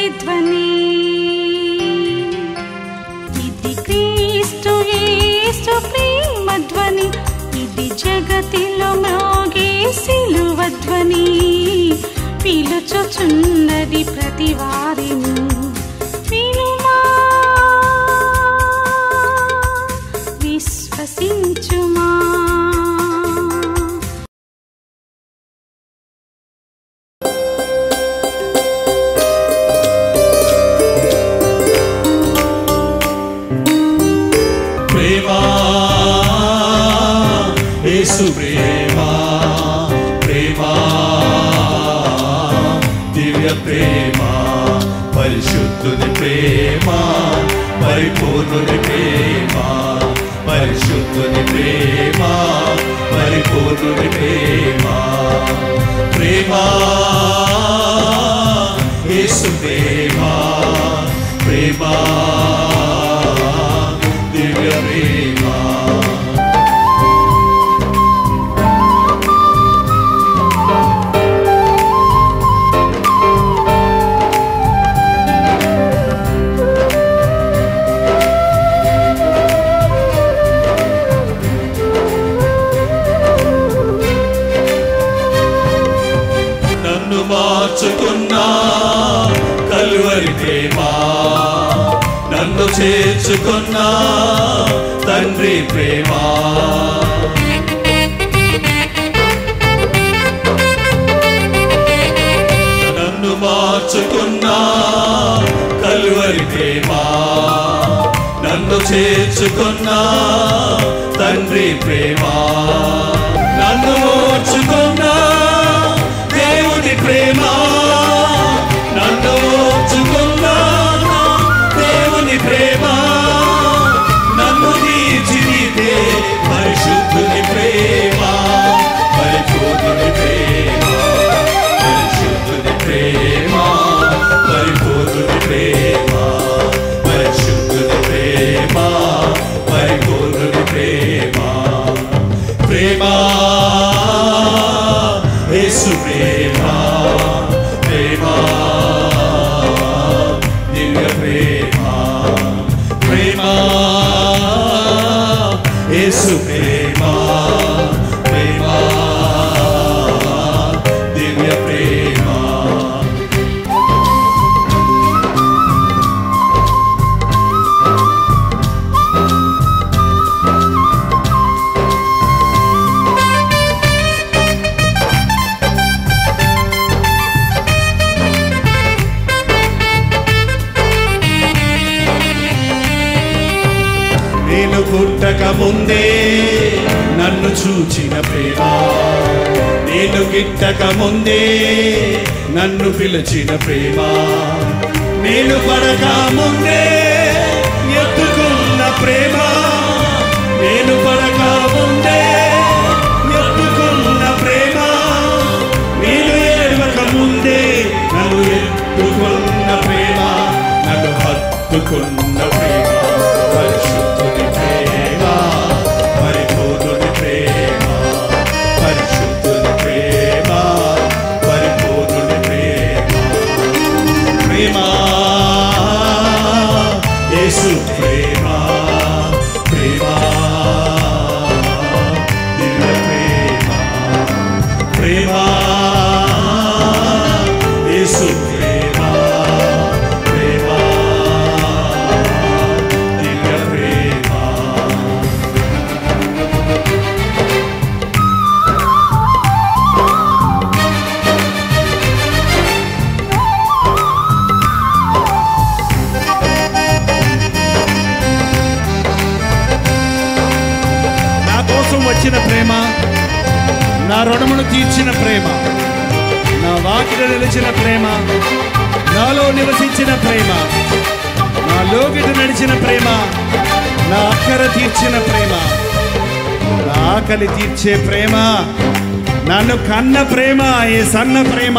ప్రతిధ్వని. ఇది క్రీస్తు యేసు ప్రేమ ధ్వని, ఇది జగతిలో మ్రోగే సిలువ ధ్వని. పిలుచుచున్నది ప్రతి వారిని, వినుమా విశ్వసించుమా. ప్రేమా యేసు ప్రేమా, ప్రేమా దివ్య ప్రేమా, పరిశుద్ధుని ప్రేమా, పరిపూర్ణుని ప్రేమా, పరిశుద్ధుని ప్రేమా, పరిపూర్ణుని ప్రేమా. ప్రేమా యేసు ప్రేమా, ప్రేమా దివ్య ప్రేమా. నన్ను మార్చుకున్నా కలువరి ప్రేమా, నన్ను చేర్చుకున్నా తండ్రి ప్రేమా. నన్ను మార్చుకున్నా కలువరి ప్రేమా, నన్ను చేర్చుకున్నా తండ్రి ప్రేమా. నన్ను మార్చుకున్నా దేవుని ప్రేమా, నన్ను మార్చుకున్నా దేవుని ప్రేమ, నన్ను తీర్చిదిద్దే పరిశుద్ధుని ప్రేమ, పరిపూర్ణుని ప్రేమ, పరిశుద్ధుని ప్రేమ, పరిపూర్ణుని ప్రేమ, పరిశుద్ధుని ప్రేమ, పరిపూర్ణుని ప్రేమ. ప్రేమ యేసు ప్రేమ, ప్రేమ దివ్య ప్రేమ. ప్రేమ యేసు ప్రేమ, ప్రేమ దివ్య ప్రేమ. నేను పుట్టక ముందే నన్ను చూచిన ప్రేమ, నేను గిట్టక ముందే నన్ను పిలిచిన ప్రేమ, నేను పడక ముందే ఎత్తుకున్న ప్రేమ, నేను పడక ముందే ఎత్తుకున్న ప్రేమ, నేను ఏడవక ముందే నన్ను ఎత్తుకున్న ప్రేమ, నన్ను హత్తుకున్న ప్రేమ. పరిశుద్ధుని ప్రేమ, పరిపూర్ణుని ప్రేమ, పరిశుద్ధుని ప్రేమ, పరిపూర్ణుని ప్రేమ. ప్రేమ యేసు ప్రేమ, ప్రేమ దివ్య ప్రేమ. ప్రేమ యేసు ప్రేమ, ప్రేమ దివ్య ప్రేమ. నా కోసం వచ్చిన ప్రేమ, నా రుణమును తీర్చిన ప్రేమ, నా వాకిట నిలిచిన ప్రేమ, నాలో నివసించిన ప్రేమ, నా లోకిట నడిచిన ప్రేమ, నా అక్కర తీర్చిన ప్రేమ, నా ఆకలి తీర్చే ప్రేమ, నన్ను కన్న ప్రేమ, ఏ సన్న ప్రేమ.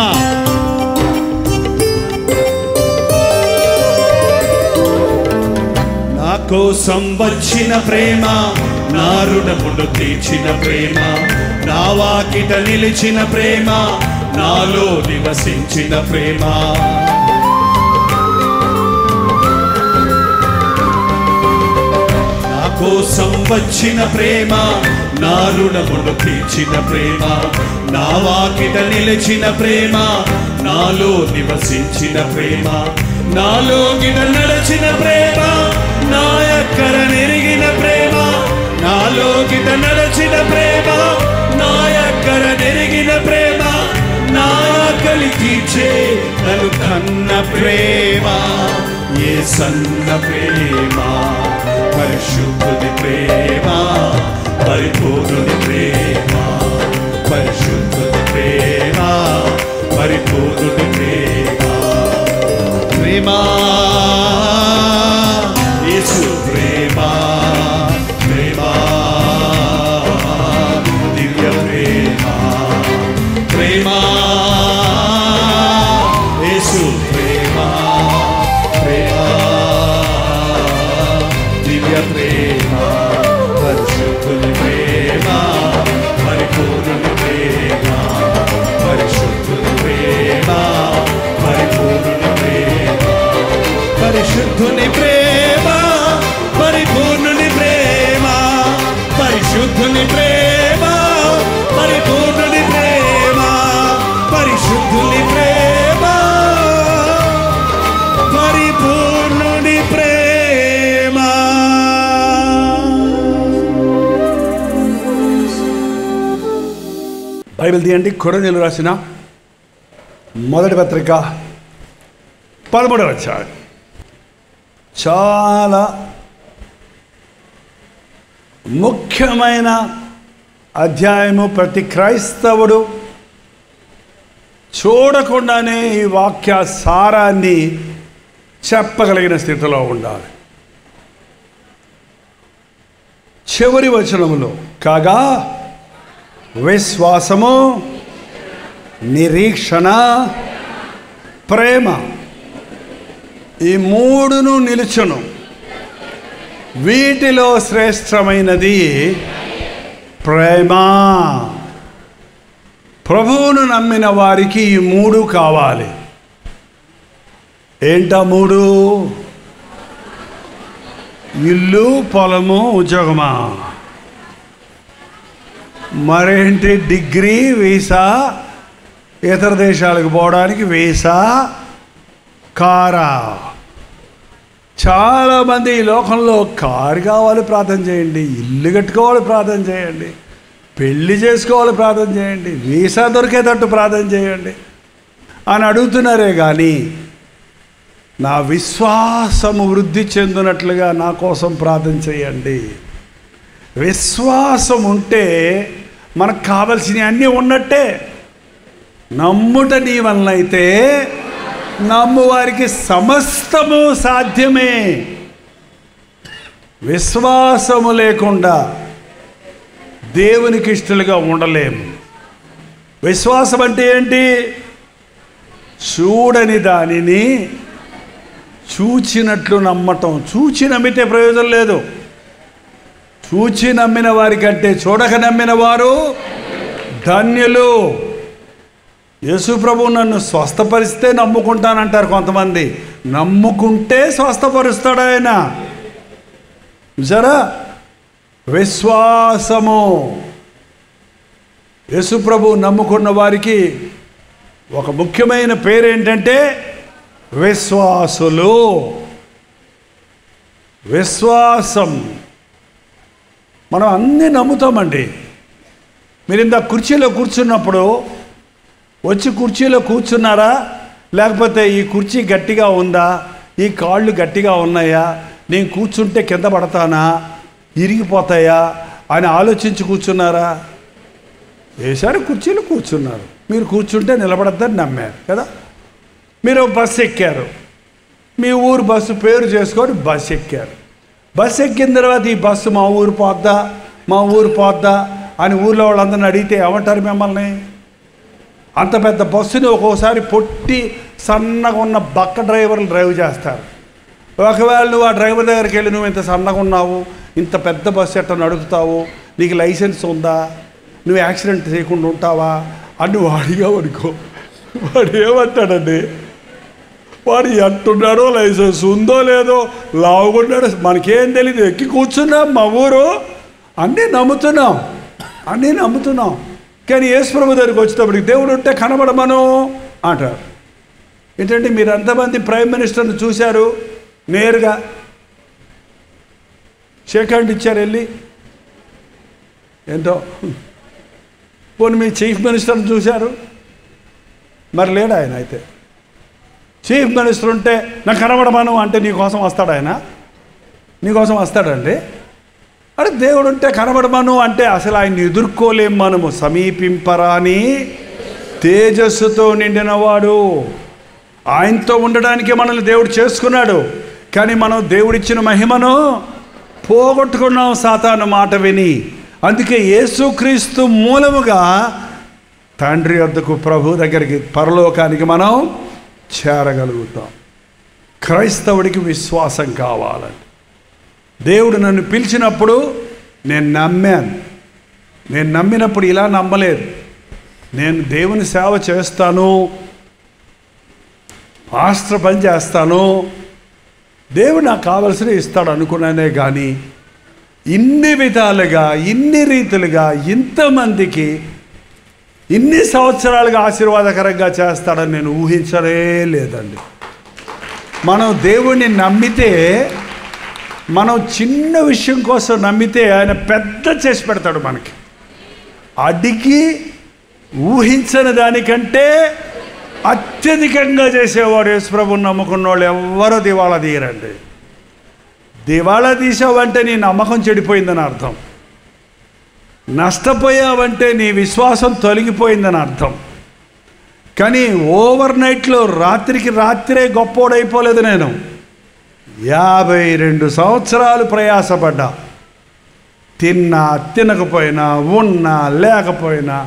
నా కోసం వచ్చిన ప్రేమ, నా రుణమును తీర్చిన ప్రేమ, నా వాకిట నిలిచిన ప్రేమ, నాలో నివసించిన ప్రేమ. కోసం వచ్చిన ప్రేమ, నా రుణమును తీర్చిన ప్రేమ, నా వాకిట నిలిచిన ప్రేమ, నాలో నివసించిన ప్రేమ, నాలో గిట నడచిన ప్రేమ, నా ఎక్కర నెరిగిన ప్రేమ, నాలో గిట నడచిన ప్రేమ, నా ఎక్కర నెరిగిన ప్రేమ, నా ఆకలి తీర్చే నన్ను కన్న ప్రేమ, ఏ సన్న ప్రేమ, పరిశుద్ధుని ప్రేమ, పరిపూర్ణుని ప్రేమ, పరిశుద్ధుని ప్రేమ, పరిపూర్ణుని ప్రేమ, ప్రేమ యేసు ప్రేమ, ప్రేమ దివ్య ప్రేమ, ప్రేమ యేసు ప్రేమ, ప్రేమ దివ్య ప్రేమ, పరిశుద్ధుని ప్రేమ, పరిపూర్ణుని ప్రేమ, పరిశుద్ధుని ప్రేమ, పరిపూర్ణుని ప్రేమ, పరిశుద్ధుని ప్రేమ, పరిపూర్ణుని ప్రేమ, పరిశుద్ధుని ప్రేమ, పరిపూర్ణుని ప్రేమ, పరిశుద్ధుని ప్రేమ, పరిపూర్ణుని ప్రేమ. బైబిల్ తీయండి. కొరింథీయులకు రాసిన మొదటి పత్రిక 13వ అధ్యాయం. చాలా ముఖ్యమైన అధ్యాయము. ప్రతి క్రైస్తవుడు చూడకుండానే ఈ వాక్య సారాన్ని చెప్పగలిగిన స్థితిలో ఉండాలి. చివరి వచనములో కాగా విశ్వాసము, నిరీక్షణ, ప్రేమ, ఈ మూడును నిలుచును. వీటిలో శ్రేష్టమైనది ప్రేమ. ప్రభువును నమ్మిన వారికి ఈ మూడు కావాలి. ఏంటా మూడు? ఇల్లు, పొలము, ఉద్యోగమా? మరేంటి? డిగ్రీ, వీసా, ఇతర దేశాలకు పోవడానికి వీసా, కారా? చాలామంది ఈ లోకంలో కారు కావాలి ప్రార్థన చేయండి, ఇల్లు కట్టుకోవాలి ప్రార్థన చేయండి, పెళ్లి చేసుకోవాలి ప్రార్థన చేయండి, వీసా దొరికేటట్టు ప్రార్థన చేయండి అని అడుగుతున్నారే కానీ నా విశ్వాసము వృద్ధి చెందినట్లుగా నా కోసం ప్రార్థన చేయండి. విశ్వాసం ఉంటే మనకు కావలసినవి అన్నీ ఉన్నట్టే. నమ్ముట నీ వలన అయితే నమ్మువారికి సమస్తము సాధ్యమే. విశ్వాసము లేకుండా దేవునికి ఇష్టలుగా ఉండలేము. విశ్వాసం అంటే ఏంటి? చూడని దానిని చూచినట్లు నమ్మటం. చూచి నమ్మితే ప్రయోజనం లేదు. చూచి నమ్మిన వారికంటే చూడక నమ్మిన వారు ధన్యులు. యేసు ప్రభువు నన్ను స్వస్థపరిస్తే నమ్ముకుంటానంటారు కొంతమంది. నమ్ముకుంటే స్వస్థపరుస్తాడు ఆయన. జరా విశ్వాసము. యేసు ప్రభువు నమ్ముకున్న వారికి ఒక ముఖ్యమైన పేరు ఏంటంటే విశ్వాసులు. విశ్వాసం. మనం అన్నీ నమ్ముతామండి. మీరు ఇంత కుర్చీలో కూర్చున్నప్పుడు వచ్చి కుర్చీలో కూర్చున్నారా, లేకపోతే ఈ కుర్చీ గట్టిగా ఉందా, ఈ కాళ్ళు గట్టిగా ఉన్నాయా, నేను కూర్చుంటే కింద పడతానా, ఇరిగిపోతాయా అని ఆలోచించి కూర్చున్నారా? వేసారు కుర్చీలో కూర్చున్నారు. మీరు కూర్చుంటే నిలబడద్దని నమ్మారు కదా. మీరు బస్సు ఎక్కారు, మీ ఊరు బస్సు పేరు చేసుకొని బస్సు ఎక్కారు. బస్సు ఎక్కిన తర్వాత ఈ బస్సు మా ఊరు పోద్దా, మా ఊరు పోద్దా అని ఊళ్ళో వాళ్ళందరిని అడిగితే ఏమంటారు మిమ్మల్ని? అంత పెద్ద బస్సుని ఒక్కోసారి పొట్టి సన్నగా ఉన్న బక్క డ్రైవర్లు డ్రైవ్ చేస్తారు. ఒకవేళ నువ్వు ఆ డ్రైవర్ దగ్గరికి వెళ్ళి నువ్వు ఇంత సన్నగా ఉన్నావు, ఇంత పెద్ద బస్సు ఎట్లా నడుపుతావు, నీకు లైసెన్స్ ఉందా, నువ్వు యాక్సిడెంట్ చేయకుండా ఉంటావా అని నువ్వు అడిగావు అనుకో, వాడు ఏమంటాడండి? వాడు ఎట్టున్నాడో, లైసెన్స్ ఉందో లేదో, లావుకున్నాడో మనకేం తెలియదు, ఎక్కి కూర్చున్నాం మా ఊరు, అన్నీ నమ్ముతున్నాం. కానీ యేసు ప్రభు దగ్గరికి వచ్చేటప్పటికి దేవుడు ఉంటే కనబడమను అంటారు. ఏంటంటే మీరు ఎంతమంది ప్రైమ్ మినిస్టర్ని చూశారు? నేరుగా షేక్ హ్యాండ్ ఇచ్చారు వెళ్ళి, ఏంటో. పోనీ మీ చీఫ్ మినిస్టర్ని చూశారు? మరి లేడు ఆయన. అయితే చీఫ్ మినిస్టర్ ఉంటే నాకు కనబడమను అంటే నీకోసం వస్తాడు ఆయన? నీకోసం వస్తాడండి? అరే దేవుడు ఉంటే కనబడమను అంటే అసలు ఆయన్ని ఎదుర్కోలేం మనము. సమీపింపరాని తేజస్సుతో నిండినవాడు, ఆయనతో ఉండడానికే మనల్ని దేవుడు చేసుకున్నాడు. కానీ మనం దేవుడిచ్చిన మహిమను పోగొట్టుకున్నాం సాతాను మాట విని. అందుకే యేసుక్రీస్తు మూలముగా తండ్రి వద్దకు, ప్రభు దగ్గరికి, పరలోకానికి మనం చేరగలుగుతాం. క్రైస్తవుడికి విశ్వాసం కావాలండి. దేవుడు నన్ను పిలిచినప్పుడు నేను నమ్మాను. నేను నమ్మినప్పుడు ఇలా నమ్మలేదు. నేను దేవుని సేవ చేస్తాను, పాస్టర్ పని చేస్తాను, దేవుడు నాకు కావలసినవి ఇస్తాడు అనుకున్నానే కానీ ఇన్ని విధాలుగా, ఇన్ని రీతులుగా, ఇంతమందికి ఇన్ని సంవత్సరాలుగా ఆశీర్వాదకరంగా చేస్తాడని నేను ఊహించలే లేదండి. మనం దేవుణ్ణి నమ్మితే, మనం చిన్న విషయం కోసం నమ్మితే ఆయన పెద్ద చేసి పెడతాడు మనకి. అడిగి ఊహించని దానికంటే అత్యధికంగా చేసేవాడు యేసుప్రభుని నమ్ముకున్న వాళ్ళు ఎవ్వరూ దివాళా తీయరండి. దివాళా తీసావంటే నీ నమ్మకం చెడిపోయిందని అర్థం. నష్టపోయావంటే నీ విశ్వాసం తొలగిపోయిందని అర్థం. కానీ ఓవర్ నైట్లో, రాత్రికి రాత్రే గొప్పోడైపోలేదు. నేను 52 సంవత్సరాలు ప్రయాసపడ్డా. తిన్నా తినకపోయినా, ఉన్నా లేకపోయినా,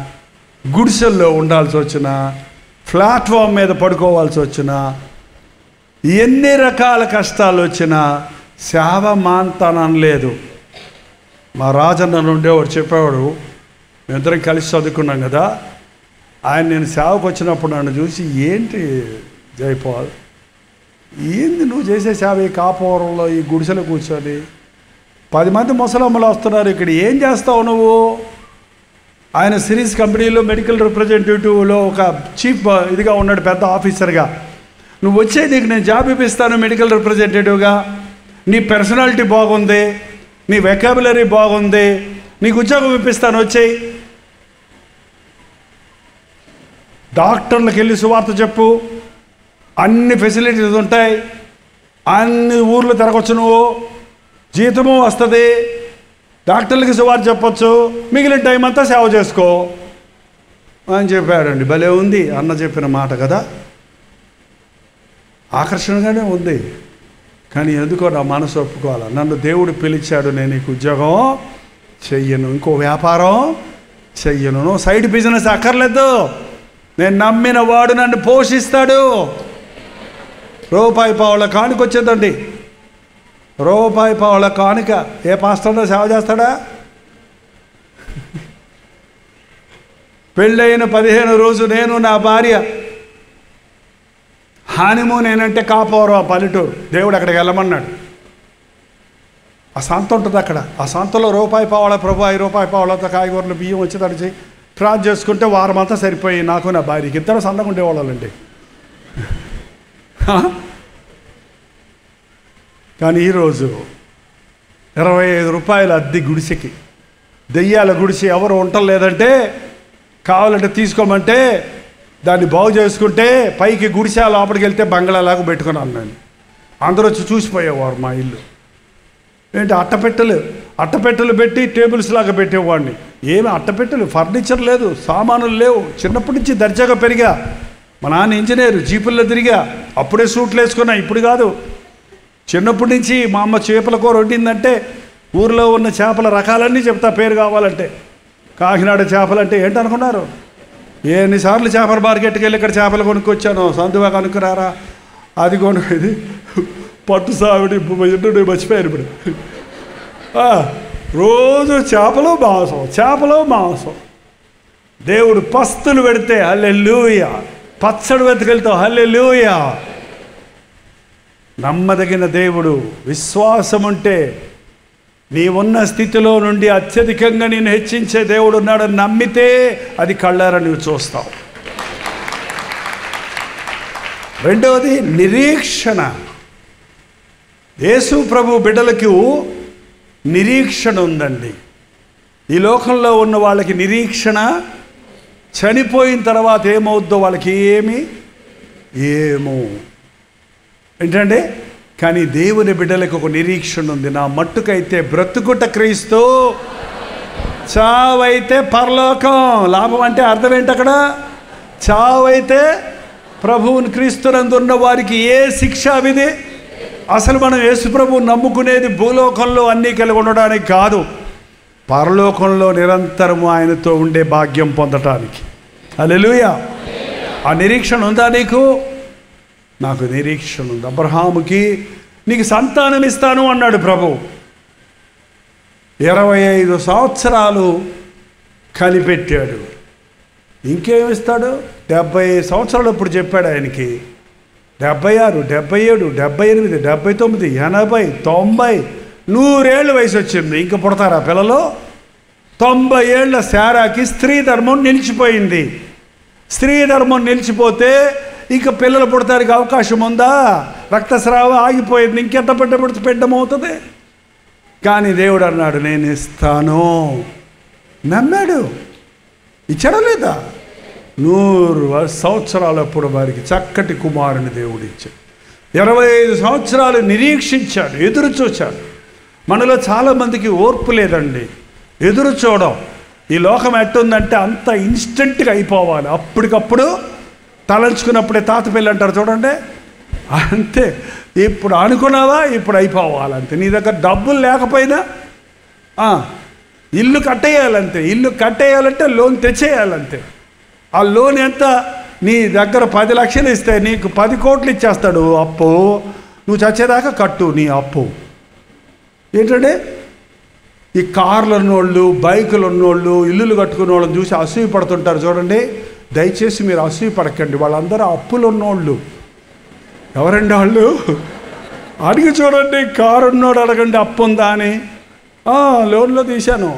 గుడిసెల్లో ఉండాల్సి వచ్చినా, ప్లాట్ఫామ్ మీద పడుకోవాల్సి వచ్చినా, ఎన్ని రకాల కష్టాలు వచ్చినా సేవ మాంతానం లేదు. మా రాజన్న ఉండేవాడు చెప్పేవాడు, మేమిద్దరం కలిసి చదువుకున్నాం కదా, ఆయన నేను సేవకు వచ్చినప్పుడు నన్ను చూసి, ఏంటి జైపాల్, ఏంది నువ్వు చేసే సేవ ఈ కాపురంలో ఈ గుడిసెలో కూర్చొని 10 మంది ముసలమ్మలు వస్తున్నారు, ఇక్కడ ఏం చేస్తావు నువ్వు? ఆయన సిరీస్ కంపెనీలో మెడికల్ రిప్రజెంటేటివ్లో ఒక చీఫ్ ఇదిగా ఉన్నాడు, పెద్ద ఆఫీసర్గా. నువ్వు వచ్చే, నీకు నేను జాబ్ ఇప్పిస్తాను మెడికల్ రిప్రజెంటేటివ్గా, నీ పర్సనాలిటీ బాగుంది, నీ వెకాబులరీ బాగుంది, నీకు ఉద్యోగం ఇప్పిస్తాను, వచ్చేయి. డాక్టర్లకు వెళ్ళి సువార్త చెప్పు, అన్ని ఫెసిలిటీస్ ఉంటాయి, అన్ని ఊర్లు తిరగచ్చు, నువ్వు జీతము వస్తుంది, డాక్టర్లకి సువార్త చెప్పచ్చు, మిగిలిన టైం అంతా సేవ చేసుకో అని చెప్పాడండి. భలే ఉంది అన్న చెప్పిన మాట కదా, ఆకర్షణగానే ఉంది. కానీ ఎందుకో నా మనసు ఒప్పుకోవాలి. నన్ను దేవుడు పిలిచాడు, నేను నీకు ఉద్యోగం చెయ్యను, ఇంకో వ్యాపారం చెయ్యను, సైడ్ బిజినెస్ అక్కర్లేదు, నేను నమ్మిన వాడు నన్ను పోషిస్తాడు. రూపాయి పావుల కానుక వచ్చేదండి, రూపాయి పావుల కానుక. ఏ పాస్టర్లో సేవ చేస్తాడా? పెళ్ళైన 15 రోజు నేను నా భార్య హానిమూన్ ఏంటంటే కాపోరం పల్లెటూరు, దేవుడు అక్కడికి వెళ్ళమన్నాడు. ఆ సంత ఉంటుంది అక్కడ, ఆ సంతలో రూపాయి పావుల, ప్రభు 5 రూపాయి పావులతో కాయగూరలు బియ్యం వచ్చి తడిచి ఫ్రాజ్ చేసుకుంటే వారం అంతా సరిపోయి నాకు నా భార్యకి. ఇద్దరు సందగా ఉండేవాళ్ళండి. కానీ ఈరోజు 25 రూపాయల అద్దె గుడిసెకి, దెయ్యాల గుడిసె, ఎవరు ఉండలేదంటే కావాలంటే తీసుకోమంటే దాన్ని బాగు చేసుకుంటే పైకి గుడిసె, లోపలికి వెళ్తే బంగ్లాలాగా పెట్టుకున్నాను నేను. అందరూ వచ్చి చూసిపోయేవారు మా ఇల్లు. ఏంటి అట్టపెట్టెలు పెట్టి టేబుల్స్ లాగా పెట్టేవాడిని. ఏమి అట్టపెట్టెలు, ఫర్నిచర్ లేదు, సామానులు లేవు. చిన్నప్పటి నుంచి దర్జాగా పెరిగా. మా నాన్న ఇంజనీర్, జీపుల్లో తిరిగా, అప్పుడే సూట్లు వేసుకున్నా, ఇప్పుడు కాదు. చిన్నప్పటి నుంచి మా అమ్మ చేపల కూర వండిందంటే ఊరిలో ఉన్న చేపల రకాలన్నీ చెప్తా పేరు కావాలంటే. కాకినాడ చేపలు అంటే ఏంటనుకున్నారు? ఎన్నిసార్లు చేపల మార్కెట్కి వెళ్ళి ఇక్కడ చేపలు కొనుక్కొచ్చాను, సందువా కనుక్కురారా, అది కొనుక్కు, పట్టు సావిడి ఎన్నో మర్చిపోయారు ఇప్పుడు. రోజు చేపలు మాంసం. దేవుడు పస్తులు పెడితే హల్లెలూయా, పచ్చడి వెతుకెళ్తావు హల్లెలూయా. నమ్మదగిన దేవుడు. విశ్వాసం ఉంటే నీవున్న స్థితిలో నుండి అత్యధికంగా నేను హెచ్చించే దేవుడు ఉన్నాడని నమ్మితే అది కళ్ళారా నువ్వు చూస్తావు. రెండవది నిరీక్షణ. యేసు ప్రభు బిడ్డలకు నిరీక్షణ ఉందండి. ఈ లోకంలో ఉన్న వాళ్ళకి నిరీక్షణ, చనిపోయిన తర్వాత ఏమవుద్దో వాళ్ళకి ఏమో ఏంటంటే, కానీ దేవుని బిడ్డలకు ఒక నిరీక్షణ ఉంది. నా మట్టుకైతే బ్రతుకుట క్రీస్తు, చావైతే పరలోకం. లాభం అంటే అర్థం ఏంటి అక్కడ? చావైతే ప్రభువుని క్రీస్తునందు ఉన్న వారికి ఏ శిక్షా విధి. అసలు మనం యేసు ప్రభువు నమ్ముకునేది భూలోకంలో అన్నీ కలిగి ఉండడానికి కాదు, పరలోకంలో నిరంతరము ఆయనతో ఉండే భాగ్యం పొందటానికి. హల్లెలూయా. ఆ నిరీక్షణ ఉందా నీకు? నాకు నిరీక్షణ ఉంది. అబ్రహాముకి నీకు సంతానం ఇస్తాను అన్నాడు ప్రభు. 25 సంవత్సరాలు కనిపెట్టాడు. ఇంకేమిస్తాడు? 70 సంవత్సరాలు ఇప్పుడు చెప్పాడు ఆయనకి. 76, 77, 78, 79, 80, 90, 100 ఏళ్ళ వయసు వచ్చింది. ఇంక పుడతారా పిల్లలు? 90 ఏళ్ల శారాకి స్త్రీ ధర్మం నిలిచిపోయింది. స్త్రీ ధర్మం నిలిచిపోతే ఇంక పిల్లలు పుడతానికి అవకాశం ఉందా? రక్తస్రావం ఆగిపోయింది. ఇంకెంత పెట్టమవుతుంది. కానీ దేవుడు అన్నాడు నేను ఇస్తాను. నమ్మాడు. ఇచ్చాడా లేదా? 100 సంవత్సరాలప్పుడు వారికి చక్కటి కుమారుని దేవుడు ఇచ్చాడు. 25 సంవత్సరాలు నిరీక్షించాడు, ఎదురు చూచాడు. మనలో చాలామందికి ఓర్పు లేదండి. ఎదురు చూడడం. ఈ లోకం ఎట్టుందంటే అంత ఇన్స్టెంట్గా అయిపోవాలి. అప్పటికప్పుడు తలంచుకున్నప్పుడే తాత పెళ్ళి అంటారు చూడండి, అంతే. ఇప్పుడు అనుకున్నావా, ఇప్పుడు అయిపోవాలంతే. నీ దగ్గర డబ్బులు లేకపోయినా ఇల్లు కట్టేయాలంతే. ఇల్లు కట్టేయాలంటే లోన్ తెచ్చేయాలంతే. ఆ లోన్ ఎంత? నీ దగ్గర 10 లక్షలు ఇస్తే నీకు 10 కోట్లు ఇచ్చేస్తాడు అప్పు. నువ్వు చచ్చేదాకా కట్టు నీ అప్పు. ఏంటంటే ఈ కార్లు ఉన్నోళ్ళు, బైకులు ఉన్నోళ్ళు, ఇల్లులు కట్టుకున్న వాళ్ళని చూసి అసూయ పడుతుంటారు చూడండి. దయచేసి మీరు అసూయ పడకండి. వాళ్ళందరూ అప్పులు ఉన్నోళ్ళు. ఎవరండి వాళ్ళు? అడిగి చూడండి. కారు ఉన్నోడు అడగండి అప్పు ఉందా అని. లోన్లో తీశాను.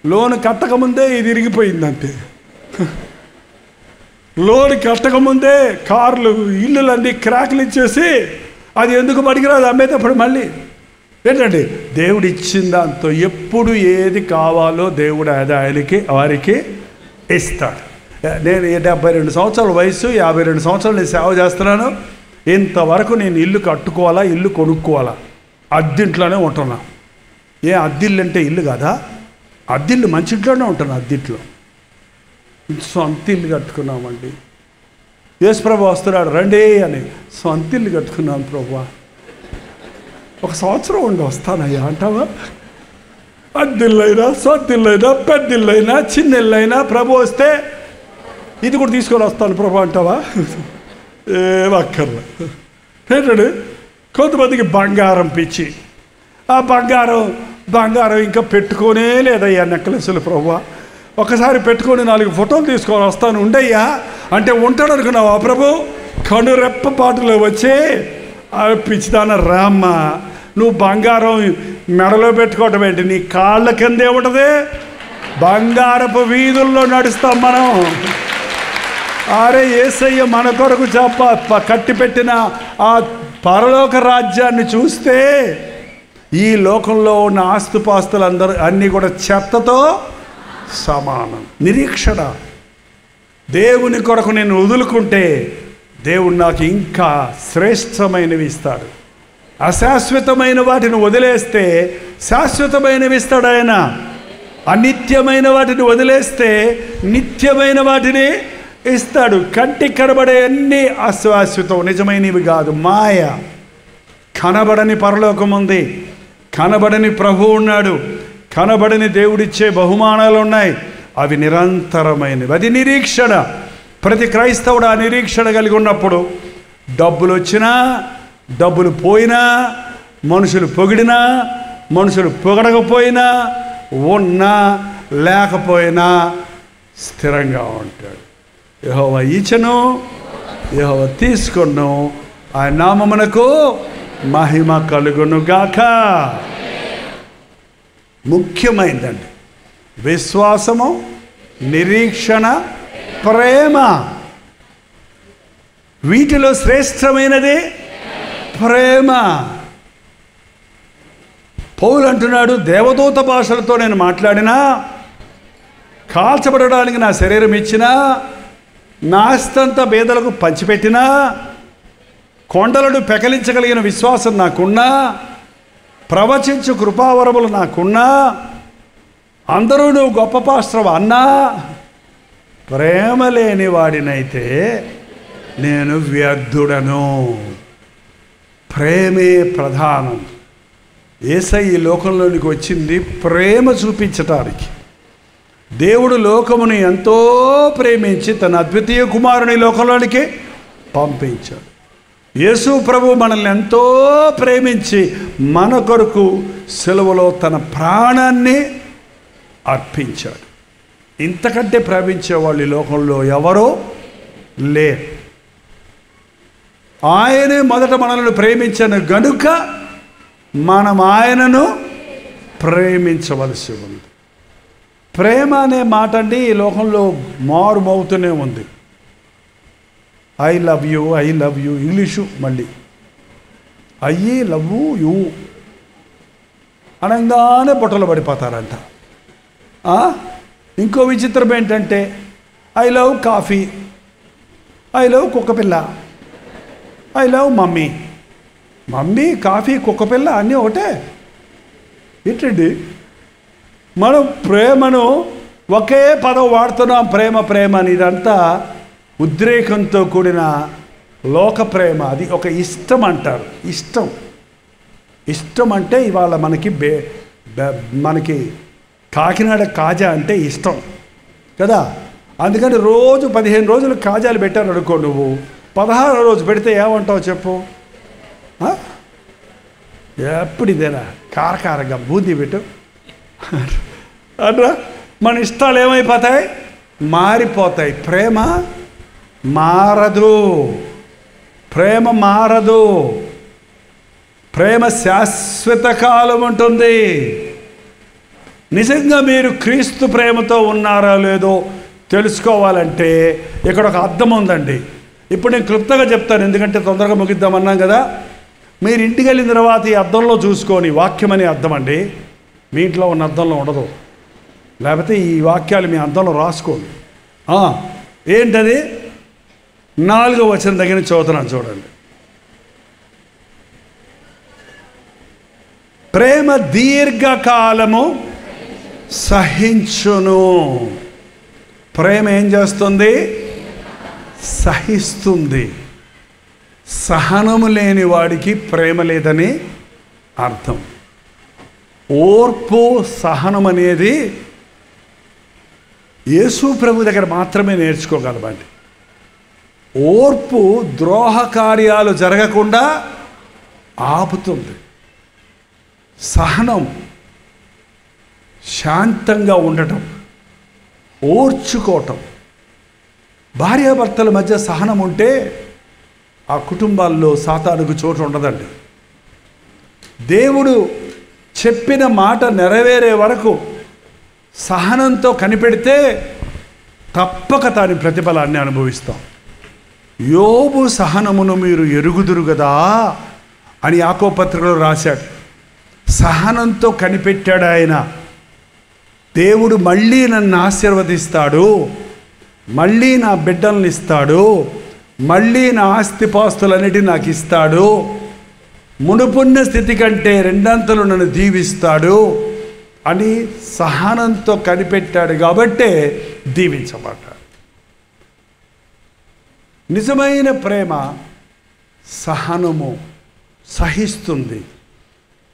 లోన్ కట్టకముందే ఇది ఇరిగిపోయింది అంతే. లోన్ కట్టకముందే కార్లు, ఇల్లులన్నీ క్రాకులు ఇచ్చేసి అది ఎందుకు పడికిరాదు అమ్మేటప్పుడు మళ్ళీ. ఏంటంటే దేవుడు ఇచ్చిన దాంతో ఎప్పుడు ఏది కావాలో దేవుడు ఆయనకి వారికి ఇస్తాడు. నేను 72 సంవత్సరాల వయసు, 52 సంవత్సరాలు నేను సేవ చేస్తున్నాను. ఇంతవరకు నేను ఇల్లు కట్టుకోవాలా, ఇల్లు కొనుక్కోవాలా? అద్దింట్లోనే ఉంటున్నా. అద్దిల్లు అంటే ఇల్లు కదా? అద్దిల్లు మంచి ఇంట్లోనే ఉంటున్నా. అద్దింట్లో సొంత ఇల్లు కట్టుకున్నామండి. యేసు ప్రభు వస్తున్నాడు రండి అని. సొంత ఇల్లు కట్టుకున్నాను ప్రభువా. 1 సంవత్సరం ఉండి వస్తానయ్యా అంటావా? అద్దిల్లైనా, సొంత ఇల్లైనా, పెద్ద ఇల్లైనా, చిన్న ఇల్లైనా ప్రభు వస్తే ఇది కూడా తీసుకొని వస్తాను ప్రభు అంటావా? ఏమక్కర్లే. ఏంటండి కొంతమందికి బంగారం పిచ్చి. ఆ బంగారం ఇంకా పెట్టుకోనే లేదయ్యా నెక్లెస్లు ప్రభువా. ఒకసారి పెట్టుకొని 4 ఫోటోలు తీసుకొని వస్తాను ఉండయ్యా అంటే ఉంటాడు అనుకున్నావా ప్రభు? కనురెప్ప పాటులో వచ్చే పిచ్చిదాన రామ్మ. నువ్వు బంగారం మెడలో పెట్టుకోవటం ఏంటి? నీ కాళ్ళ కిందే ఉంటుంది. బంగారపు వీధుల్లో నడుస్తాం మనం. అరే యేసయ్య మన కొరకు కట్టి పెట్టిన ఆ పరలోక రాజ్యాన్ని చూస్తే ఈ లోకంలో ఉన్న ఆస్తుపాస్తులందరూ అన్నీ కూడా చెత్తతో సమానం. నిరీక్షణ. దేవుని కొరకు నేను వదులుకుంటే దేవుడు నాకు ఇంకా శ్రేష్టమైనవి ఇస్తాడు. అశాశ్వతమైన వాటిని వదిలేస్తే శాశ్వతమైనవి ఇస్తాడు ఆయన. అనిత్యమైన వాటిని వదిలేస్తే నిత్యమైన వాటిని ఇస్తాడు. కంటికి కనబడే అన్నీ అశాశ్వతం, నిజమైనవి కాదు, మాయ. కనబడని పరలోకం ఉంది, కనబడని ప్రభు ఉన్నాడు, కనబడని దేవుడిచ్చే బహుమానాలు ఉన్నాయి. అవి నిరంతరమైనవి. అది నిరీక్షణ. ప్రతి క్రైస్తవుడు ఆ నిరీక్షణ కలిగి ఉన్నప్పుడు డబ్బులు వచ్చినా, డబ్బులు పోయినా, మనుషులు పొగిడినా, మనుషులు పొగడకపోయినా, ఉన్నా లేకపోయినా స్థిరంగా ఉంటాడు. యెహోవా ఇచ్చెను, యెహోవా తీసుకొను, ఆయన నామమునకు మహిమ కలుగునుగాక. ముఖ్యమైనదండి విశ్వాసము, నిరీక్షణ, ప్రేమ. వీటిలో శ్రేష్టమైనది ప్రేమ. పౌలు అంటున్నాడు, దేవదూత భాషలతో నేను మాట్లాడినా, కాల్చబడడానికి నా శరీరం ఇచ్చినా, నా ఆస్తంతా పేదలకు పంచిపెట్టినా, కొండలను పెకలించగలిగిన విశ్వాసం నాకున్నా, ప్రవచించు కృపావరములు నాకున్నా, అందరూ నువ్వు గొప్ప పాస్టర్ అన్నా, ప్రేమ లేని వాడినైతే నేను వ్యర్థుడను. ప్రేమే ప్రధానం. యేసయ్య ఈ లోకంలోనికి వచ్చింది ప్రేమ చూపించటానికి. దేవుడు లోకమును ఎంతో ప్రేమించి తన అద్వితీయ కుమారుని లోకంలోనికి పంపించాడు. యేసు ప్రభు మనల్ని ఎంతో ప్రేమించి మన కొరకు సిలువలో తన ప్రాణాన్ని అర్పించాడు. ఇంతకంటే ప్రేమించే వాళ్ళు ఈ లోకంలో ఎవరో లేరు. ఆయనే మొదట మనల్ని ప్రేమించను గనుక మనం ఆయనను ప్రేమించవలసి ఉంది. ప్రేమ అనే మాట అండి ఈ లోకంలో మారుమవుతూనే ఉంది. I love you, I love you. English మళ్ళీ ఐ లవ్ యూ అనగానే బొట్టలు పడిపోతారంట. ఇంకో విచిత్రం ఏంటంటే I love coffee, I love కుక్కపిల్ల, I love mummy. Mummy, coffee, కుక్కపిల్ల అన్నీ ఒకటే. ఏంటండి మనం ప్రేమను ఒకే పదం వాడుతున్నాం, ప్రేమ ప్రేమ అని. ఇదంతా ఉద్రేకంతో కూడిన లోక ప్రేమ. అది ఒక ఇష్టం అంటారు. ఇష్టం ఇష్టం అంటే ఇవాళ మనకి కాకినాడ కాజా అంటే ఇష్టం కదా. అందుకని రోజు 15 రోజులు కాజాలు పెట్టారు అనుకో, నువ్వు 16వ రోజు పెడితే ఏమంటావు చెప్పు? ఎప్పుడు ఇదేనా కారకారంగా బూందీ పెట్టు అట్రా. మన ఇష్టాలు ఏమైపోతాయి? మారిపోతాయి. ప్రేమ మారదు. ప్రేమ మారదు. ప్రేమ శాశ్వత కాలం ఉంటుంది. నిజంగా మీరు క్రీస్తు ప్రేమతో ఉన్నారా లేదో తెలుసుకోవాలంటే ఇక్కడ ఒక అర్థం ఉందండి. ఇప్పుడు నేను క్లుప్తంగా చెప్తాను, ఎందుకంటే తొందరగా ముగిద్దామన్నాం కదా. మీరు ఇంటికి వెళ్ళిన తర్వాత ఈ అద్దంలో చూసుకొని, వాక్యం అనే అర్థం అండి, మీ ఇంట్లో ఉన్న అద్దంలో ఉండదు. లేకపోతే ఈ వాక్యాలు మీ అద్దంలో రాసుకోండి. ఏంటది? 4వ వచనం దగ్గర చదువుతున్నాను చూడండి. ప్రేమ దీర్ఘకాలము సహించును. ప్రేమ ఏం చేస్తుంది? సహిస్తుంది. సహనము లేని వాడికి ప్రేమ లేదని అర్థం. ఓర్పు, సహనం అనేది యేసు ప్రభు దగ్గర మాత్రమే నేర్చుకోగలమండి. ఓర్పు ద్రోహ కార్యాలు జరగకుండా ఆపుతుంది. సహనం శాంతంగా ఉండటం, ఓర్చుకోవటం. భార్యాభర్తల మధ్య సహనం ఉంటే ఆ కుటుంబాల్లో సాతానుకు చోటు ఉండదండి. దేవుడు చెప్పిన మాట నెరవేరే వరకు సహనంతో కనిపెడితే తప్పక దాని ప్రతిఫలాన్ని అనుభవిస్తాం. యోబు సహనమును మీరు ఎరుగుదురు కదా అని యాకోబు పత్రికలో రాశాడు. సహనంతో కనిపెట్టాడు ఆయన. దేవుడు మళ్ళీ నన్ను ఆశీర్వదిస్తాడు, మళ్ళీ నా బిడ్డలను ఇస్తాడు, మళ్ళీ నా ఆస్తిపాస్తులన్నిటిని నాకు ఇస్తాడు, మునుపున్న స్థితి కంటే 2 అంతలు నన్ను దీవిస్తాడు అని సహనంతో కనిపెట్టాడు కాబట్టే దీవించబడ్డాడు. నిజమైన ప్రేమ సహనము, సహిస్తుంది.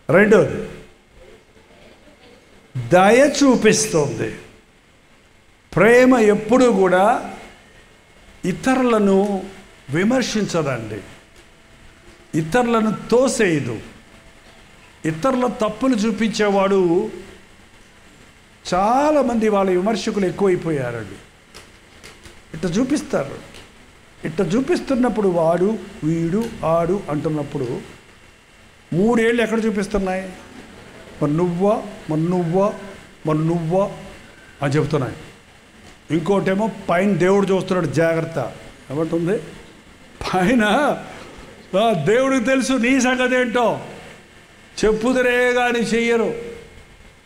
రెండోది దయ చూపిస్తుంది. ప్రేమ ఎప్పుడూ కూడా ఇతరులను విమర్శించదండి, ఇతరులను తోసేయదు. ఇతరుల తప్పులు చూపించేవాడు చాలామంది వాళ్ళ విమర్శకులు ఎక్కువైపోయారండి. ఇట్లా చూపిస్తారు. ఇట్లా చూపిస్తున్నప్పుడు వాడు, వీడు, ఆడు అంటున్నప్పుడు 3 ఏళ్ళు ఎక్కడ చూపిస్తున్నాయి? మరి నువ్వా అని చెప్తున్నాయి. ఇంకోటేమో పైన దేవుడు చూస్తున్నాడు, జాగ్రత్త. ఏమంటుంది? పైన దేవుడికి తెలుసు నీ సంగతి ఏంటో, చెప్పుదరే కానీ చెయ్యరు.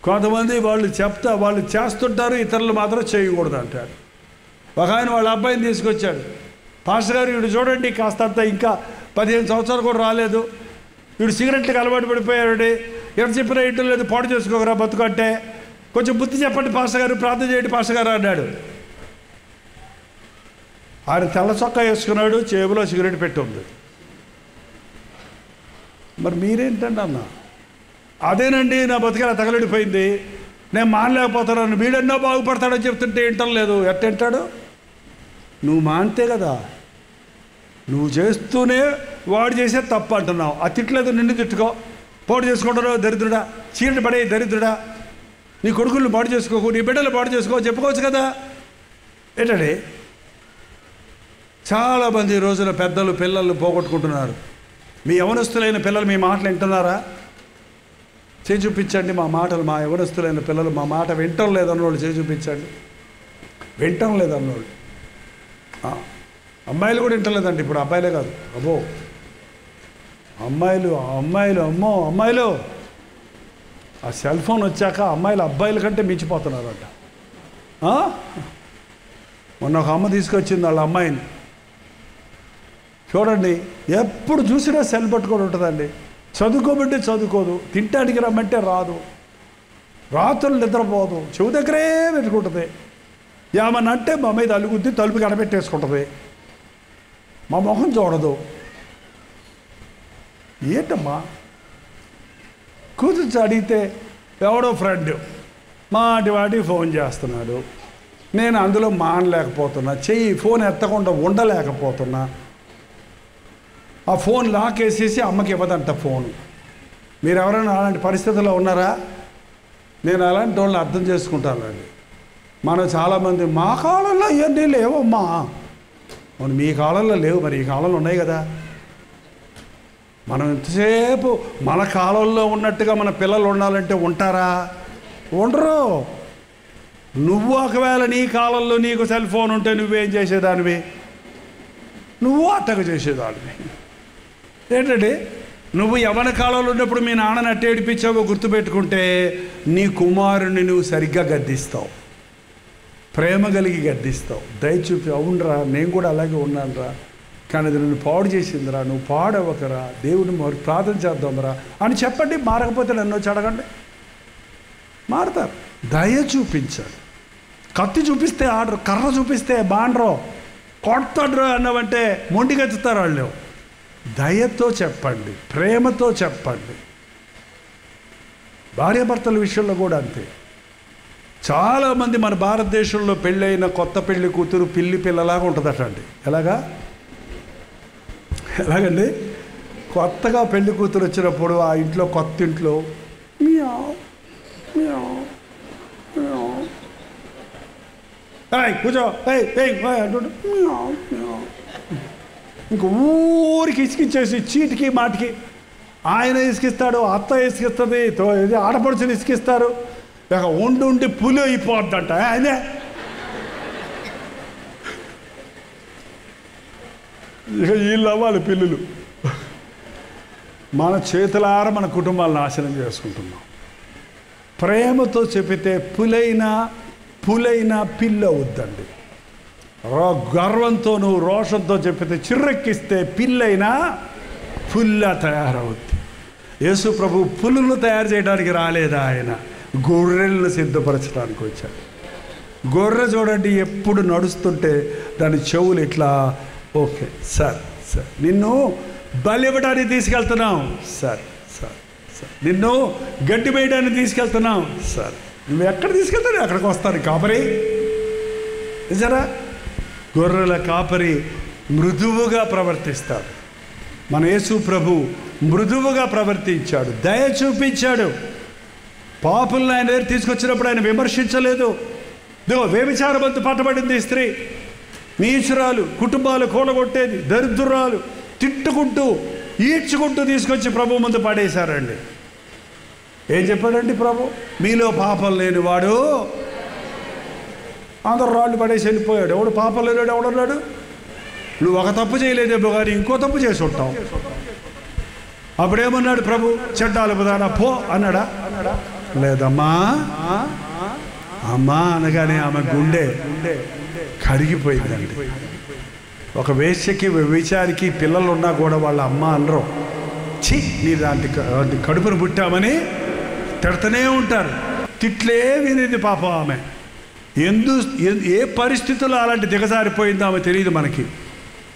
కొంతమంది వాళ్ళు చేస్తుంటారు, ఇతరులు మాత్రం చేయకూడదు అంటారు. ఒక ఆయన వాళ్ళ అబ్బాయిని తీసుకొచ్చాడు. పాస్టర్ గారు, వీడు చూడండి కాస్తంత ఇంకా 15 సంవత్సరాలు కూడా రాలేదు, వీడు సిగరెట్లకు అలవాటు పడిపోయాడు, ఎవరు చెప్పినా ఇంట్లో లేదు, పాడు చేసుకోకరా బతుకంటే, కొంచెం బుద్ధి చెప్పండి పాస్టర్ గారు, ప్రార్థన చేయండి పాస్టర్ గారు అన్నాడు. ఆయన తెల్ల చొక్కా వేసుకున్నాడు, చేబులో సిగరెట్ పెట్టి ఉంది. మరి మీరేంటండి అన్న? అదేనండి నా బతికేలా తగలడిపోయింది, నేను మానలేకపోతున్నాను, వీడెన్నో బాగుపడతాడని చెప్తుంటే వింటం లేదు. ఎట్టంటాడు? నువ్వు మానితే కదా, నువ్వు చేస్తూనే వాడు చేసే తప్పు అంటున్నావు. అది తిట్టలేదు, నిన్ను తిట్టుకో. పాడు చేసుకుంటారు దరిద్రుడా, చీరటి పడే దరిద్రుడా, నీ కొడుకులను పాడు చేసుకోకు, నీ బిడ్డలు పాడు చేసుకో చెప్పుకోవచ్చు కదా. ఏంటండి? చాలామంది ఈ రోజున పెద్దలు పిల్లలు పోగొట్టుకుంటున్నారు. మీ యవనస్తులైన పిల్లలు మీ మాటలు వింటున్నారా? చేయి చూపించండి. మా యవనస్తులైన పిల్లలు మా మాట వింటం లేదన్నోళ్ళు చేయి చూపించండి. వింటం లేదన్నోళ్ళు. అమ్మాయిలు కూడా వింటలేదండి ఇప్పుడు, అబ్బాయిలే కాదు. అబ్బో అమ్మాయిలు ఆ సెల్ ఫోన్ వచ్చాక అమ్మాయిలు అబ్బాయిల కంటే మించిపోతున్నారట. మొన్న ఒక అమ్మ తీసుకొచ్చింది వాళ్ళ అమ్మాయిని. చూడండి, ఎప్పుడు చూసినా సెల్ పట్టుకొని ఉంటుందండి. చదువుకోమంటే చదువుకోదు, తింటానికి రమ్మంటే రాదు, రాత్రులు నిద్రపోదు, చెవు దగ్గరే పెట్టుకుంటుంది. ఏమన్నా అంటే మా మీద అలుగుద్ది, తలుపు కనబెట్టేసుకుంటుంది, మా మొహం చూడదు. ఏంటమ్మా? కూర్చొచ్చి అడిగితే ఎవడో ఫ్రెండ్ వాటికి ఫోన్ చేస్తున్నాడు, నేను అందులో మానలేకపోతున్నా, ఫోన్ ఎత్తకుండా ఉండలేకపోతున్నా, ఆ ఫోన్ లాక్ వేసేసి అమ్మకి ఇవ్వదంట ఫోను. మీరు ఎవరైనా అలాంటి పరిస్థితుల్లో ఉన్నారా? నేను అలాంటి వాళ్ళని అర్థం చేసుకుంటానండి. మనం చాలామంది మా కాలంలో ఇవన్నీ లేవమ్మా, అవును మీ కాలంలో లేవు, మరి ఈ కాలంలో ఉన్నాయి కదా. మనం ఎంతసేపు మన కాలంలో ఉన్నట్టుగా మన పిల్లలు ఉండాలంటే ఉంటారా? ఉండరు. నువ్వు ఒకవేళ నీ కాలంలో నీకు సెల్ ఫోన్ ఉంటే నువ్వేం చేసేదానివి? నువ్వు అట్టగా చేసేదానివి. ఏంటంటే నువ్వు యవ్వన కాలంలో ఉన్నప్పుడు మీ నాన్నని అట్ట ఏడిపించావో గుర్తుపెట్టుకుంటే నీ కుమారుని నువ్వు సరిగ్గా గద్దిస్తావు, ప్రేమ కలిగి గద్దిస్తావు, దయచూపి. అవునరా, నేను కూడా అలాగే ఉన్నానురా, కానీ అది నన్ను పాడు చేసిందిరా, నువ్వు పాడవకరా, దేవుని ప్రార్థన చేద్దాంరా అని చెప్పండి. మారకపోతే నన్ను వచ్చి అడగండి, మారుతారు. దయ చూపించాలి. కత్తి చూపిస్తే ఆడరు, కర్ర చూపిస్తే బాండ్రో, కొడతాడ్రో అన్నావంటే మొండిగెత్తుతారు వాళ్ళు. దయతో చెప్పండి, ప్రేమతో చెప్పండి. భార్యాభర్తల విషయంలో కూడా అంతే. చాలామంది మన భారతదేశంలో పెళ్ళైన కొత్త పెళ్లి కూతురు పిల్లలాగా ఉంటుందట అండి. ఎలాగండి? కొత్తగా పెళ్లి కూతురు వచ్చినప్పుడు ఆ ఇంట్లో, కొత్త ఇంట్లో కూర్చో అంటుంటే ఇంక ఊరికి ఇసుకిచ్చేసి చీటికి మాటికి ఆయన ఇసుకిస్తాడు, అత్త ఇసుకిస్తుంది, ఇది ఆడపడుచుని ఇసుకిస్తారు. ఇక ఉండి పులి అయిపోద్దంట ఆయనే. ఇక వీళ్ళు అవ్వాలి పిల్లులు. మన చేతులార మన కుటుంబాలను నాశనం చేసుకుంటున్నాం. ప్రేమతో చెప్పితే పులైన పిల్ల అవుద్దండి. గర్వంతో నువ్వు రోషంతో చెప్పితే చిర్రెక్కిస్తే పిల్లైనా పుల్ల తయారవుద్ది. యేసు ప్రభు పులులను తయారు చేయడానికి రాలేదా, ఆయన గొర్రెలను సిద్ధపరచడానికి వచ్చాడు. గొర్రె చూడండి, ఎప్పుడు నడుస్తుంటే దాని చెవులు ఇట్లా, ఓకే సార్ నిన్ను బలి ఇవ్వడానికి తీసుకెళ్తున్నాం సార్, నిన్ను గడ్డి వేయడానికి తీసుకెళ్తున్నాం సార్. నువ్వు ఎక్కడ తీసుకెళ్తావు అక్కడికి వస్తాను కాపరి. నిజరా? గొర్రెల కాపరి మృదువుగా ప్రవర్తిస్తాడు. మన యేసు ప్రభు మృదువుగా ప్రవర్తించాడు, దయ చూపించాడు. పాపులను ఆయన దగ్గర తీసుకొచ్చినప్పుడు ఆయన విమర్శించలేదు. వ్యభిచారబంతు పట్టబడింది స్త్రీ, నీచురాలు, కుటుంబాలు కూలగొట్టేది, దరిద్రురాలు, తిట్టుకుంటూ ఈడ్చుకుంటూ తీసుకొచ్చి ప్రభు ముందు పడేశారండి. ఏం చెప్పాడండి ప్రభు? మీలో పాపం లేనివాడు, అందరు రాళ్ళు పడేసి వెళ్ళిపోయాడు. ఎవడు పాపం లేనివాడు ఎవడన్నాడు? నువ్వు ఒక తప్పు చేయలేదేమో కానీ ఇంకో తప్పు చేసి ఉంటావు. అప్పుడేమన్నాడు ప్రభు? చెడ్డాలు బుధానా పో అన్నాడా? లేదమ్మా. అమ్మా అనగానే ఆమె గుండె కరిగిపోయిందండి. ఒక వేశ్యకి విచారికి పిల్లలు ఉన్నా కూడా వాళ్ళ అమ్మ అనరు. ఛీ, నీ దాంటి కడుపును పుట్టామని తిడతనే ఉంటారు. తిట్లే వినేది పాపం ఆమె. ఏ పరిస్థితుల్లో అలాంటి దిగజారిపోయిందో ఆమె తెలియదు మనకి.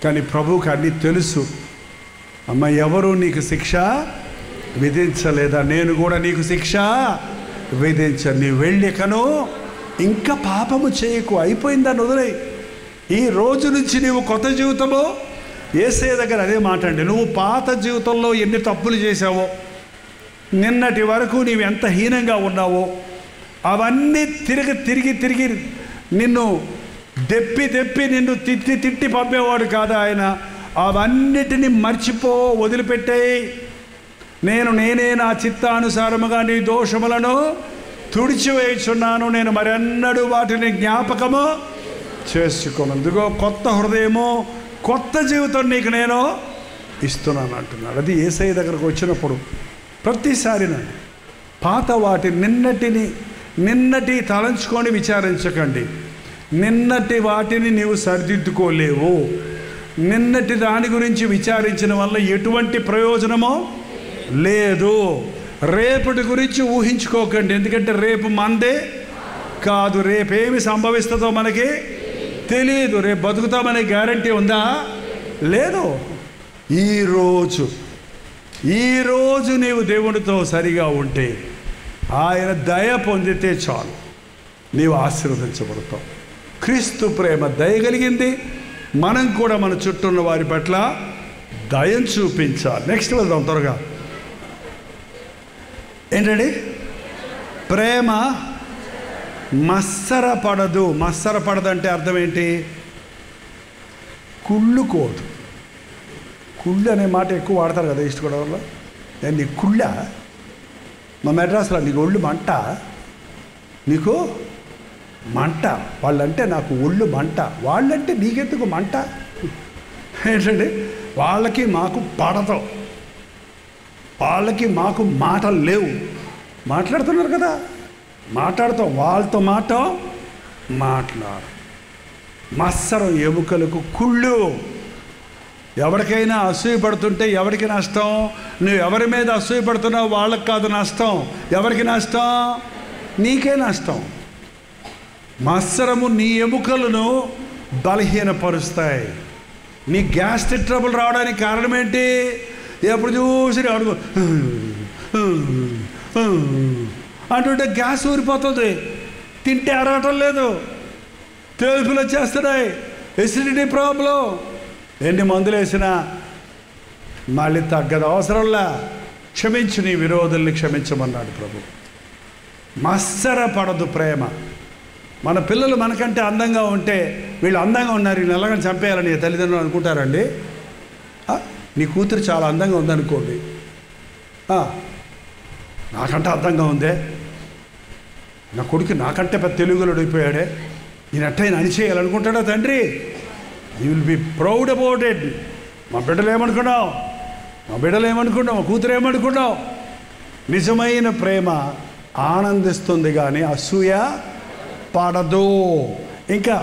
కానీ ప్రభువుకి అన్నీ తెలుసు. అమ్మ, ఎవరు నీకు శిక్ష విధించలేదా? నేను కూడా నీకు శిక్ష విధించను. నీ వెళ్ళికను ఇంకా పాపము చేయకు, అయిపోయిందని వదిలే. ఈ రోజు నుంచి నీవు కొత్త జీవితము యేసయ్య దగ్గర అదే మాట అండి. నువ్వు పాత జీవితంలో ఎన్ని తప్పులు చేసావో, నిన్నటి వరకు నీవు ఎంత హీనంగా ఉన్నావో, అవన్నీ తిరిగి నిన్ను దెప్పి నిన్ను తిట్టి పంపేవాడు కాదా ఆయన? అవన్నిటిని మర్చిపో, వదిలిపెట్టాయి. నేనే నా చిత్తానుసారముగా నీ దోషములను తుడిచివేయుచున్నాను. నేను మరెన్నడూ వాటిని జ్ఞాపకము చేసుకోను. అందుకో కొత్త హృదయము, కొత్త జీవితం నీకు నేను ఇస్తున్నాను అంటున్నాడు. అది యేసయ్య దగ్గరకు వచ్చినప్పుడు ప్రతిసారినండి పాత వాటి నిన్నటి తలంచుకొని విచారించకండి. నిన్నటి వాటిని నీవు సరిదిద్దుకోలేవు. నిన్నటి దాని గురించి విచారించిన వల్ల ఎటువంటి ప్రయోజనమో లేదు. రేపటి గురించి ఊహించుకోకండి. ఎందుకంటే రేపు మందే కాదు. రేపేమి సంభవిస్తుందో మనకి తెలియదు. రేపు బతుకుతామనే గ్యారంటీ ఉందా? లేదు. ఈరోజు నీవు దేవునితో సరిగా ఉంటే, ఆయన దయ పొందితే చాలు, నీవు ఆశీర్వదించబడతావు. క్రీస్తు ప్రేమ దయగలిగింది. మనం కూడా మన చుట్టూ ఉన్న వారి పట్ల దయను చూపించాలి. నెక్స్ట్ వెళ్దాం త్వరగా. ఏంటండి? ప్రేమ మత్సరపడదు. మత్సరపడదు అంటే అర్థం ఏంటి? కుళ్ళుకోదు. కుళ్ళు అనే మాట ఎక్కువ వాడతారు కదా ఈస్ట్ గోదావరిలో. నీ కుళ్ళ, మా మెడ్రాస్లో నీకు ఒళ్ళు మంట, నీకు మంట. వాళ్ళంటే నాకు ఒళ్ళు మంట, వాళ్ళంటే నీకెందుకు మంట? ఏంటండి? వాళ్ళకి మాకు పడతాం, వాళ్ళకి మాకు మాటలు లేవు. మాట్లాడుతున్నారు కదా, మాట్లాడతాం. వాళ్ళతో మాట్లాడు. మత్సరం ఎముకలకు కుళ్ళు. ఎవరికైనా అసూయ పడుతుంటే ఎవరికి నష్టం? నువ్వు ఎవరి మీద అసూయ పడుతున్నావు వాళ్ళకి కాదు నష్టం. ఎవరికి నష్టం? నీకే నష్టం. మత్సరము నీ ఎముకలను బలహీనపరుస్తాయి. నీ గ్యాస్ట్రిక్ ట్రబుల్ రావడానికి కారణం ఏంటి? ఎప్పుడు చూసి అడుగు అంటుంటే గ్యాస్ ఊరిపోతుంది, తింటే అరగటం లేదు, తేలుపులు వచ్చేస్తున్నాయి, ఎసిడిటీ ప్రాబ్లం. ఎన్ని మందులు వేసినా మళ్ళీ తగ్గదు. అవసరంలా క్షమించు, నీ విరోధుల్ని క్షమించమన్నాడు ప్రభు. మత్సరపడదు ప్రేమ. మన పిల్లలు మనకంటే అందంగా ఉంటే, వీళ్ళు అందంగా ఉన్నారు, వీళ్ళు ఎలాగని చంపేయాలని తల్లిదండ్రులు అనుకుంటారండి. నీ కూతురు చాలా అందంగా ఉందనుకోండి, నాకంటే అందంగా ఉందే, నా కొడుకు నాకంటే పెద్ద తెలుగులోడు అయిపోయాడే, ఈయనట్టయినా అనిచేయాలనుకుంటాడా తండ్రి? You will be proud about it. మా బిడ్డలు ఏమనుకున్నావు, మా కూతురు ఏమనుకున్నావు? నిజమైన ప్రేమ ఆనందిస్తుంది కానీ అసూయ పడదు. ఇంకా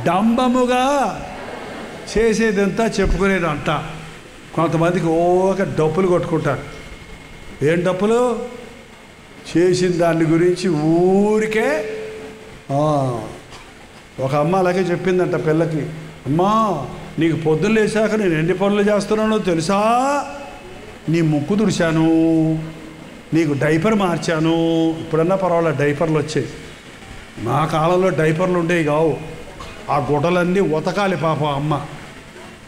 డంబముగా చేసేదంతా చెప్పుకునేదంతా. కొంతమందికి ఒక డప్పులు కొట్టుకుంటారు. ఏం డప్పులు? చేసిన దాని గురించి ఊరికే. ఒక అమ్మ అలాగే చెప్పిందంట పిల్లకి, అమ్మా నీకు పొద్దున్న లేచాక నేను ఎన్ని పనులు చేస్తున్నానో తెలుసా? నీ ముక్కు తుడిచాను, నీకు డైపర్ మార్చాను. ఇప్పుడన్నా పర్వాలేదు, డైపర్లు వచ్చాయి. మా కాలంలో డైపర్లు ఉండేవి కావు. ఆ గుడ్డలన్నీ ఉతకాలి పాపం అమ్మ.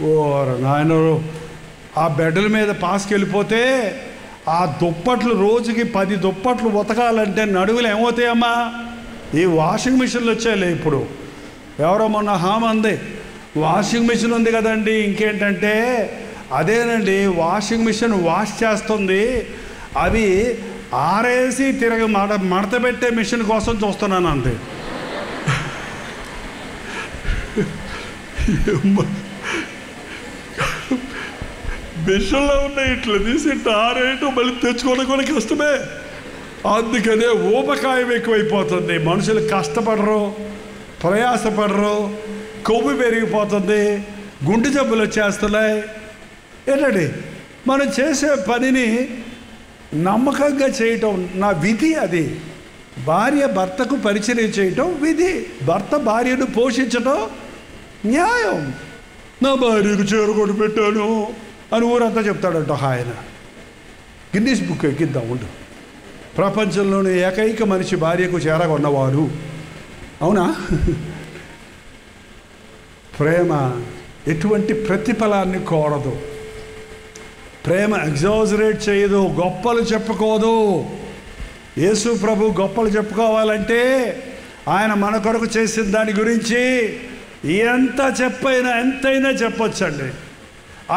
ఓ నాయన, ఆ బెడ్ల మీద పాసుకెళ్ళిపోతే ఆ దుప్పట్లు రోజుకి 10 దుప్పట్లు ఉతకాలంటే నడువులు ఏమవుతాయమ్మా? ఈ వాషింగ్ మిషన్లు వచ్చాయిలే ఇప్పుడు. ఎవరో మొన్న హామ అంది, వాషింగ్ మిషన్ ఉంది కదండి, ఇంకేంటంటే అదేనండి, వాషింగ్ మిషన్ వాష్ చేస్తుంది, అవి ఆరేసి తిరగ మడత పెట్టే మిషన్ కోసం చూస్తున్నాను అంతే. మిషన్లో ఉన్న ఇట్లా తీసి ఇట్లా ఆరేయటం మళ్ళీ తెచ్చుకోవడం కూడా కష్టమే. అందుకనే ఊబకాయం ఎక్కువైపోతుంది, మనుషులు కష్టపడరు, ప్రయాసపడరు, కొవ్వు పెరిగిపోతుంది, గుండె జబ్బులు వచ్చేస్తున్నాయి. ఏంటండి, మనం చేసే పనిని నమ్మకంగా చేయటం నా విధి. అది భార్య భర్తకు పరిచయం చేయటం విధి, భర్త భార్యను పోషించటం న్యాయం. నా భార్యకు చీర కొని పెట్టాను అని ఊరంతా చెప్తాడంట ఆయన. గిన్నీస్ బుక్ ఎక్కిద్దాం ఉండు, ప్రపంచంలోని ఏకైక మనిషి భార్యకు చీర కొన్నవాడు. అవునా? ప్రేమ ఎటువంటి ప్రతిఫలాన్ని కోరదు, ప్రేమ ఎగ్జాజరేట్ చేయదు, గొప్పలు చెప్పుకోదు. యేసు ప్రభు గొప్పలు చెప్పుకోవాలంటే ఆయన మన కొరకు చేసిన దాని గురించి ఎంతైనా చెప్పొచ్చండి.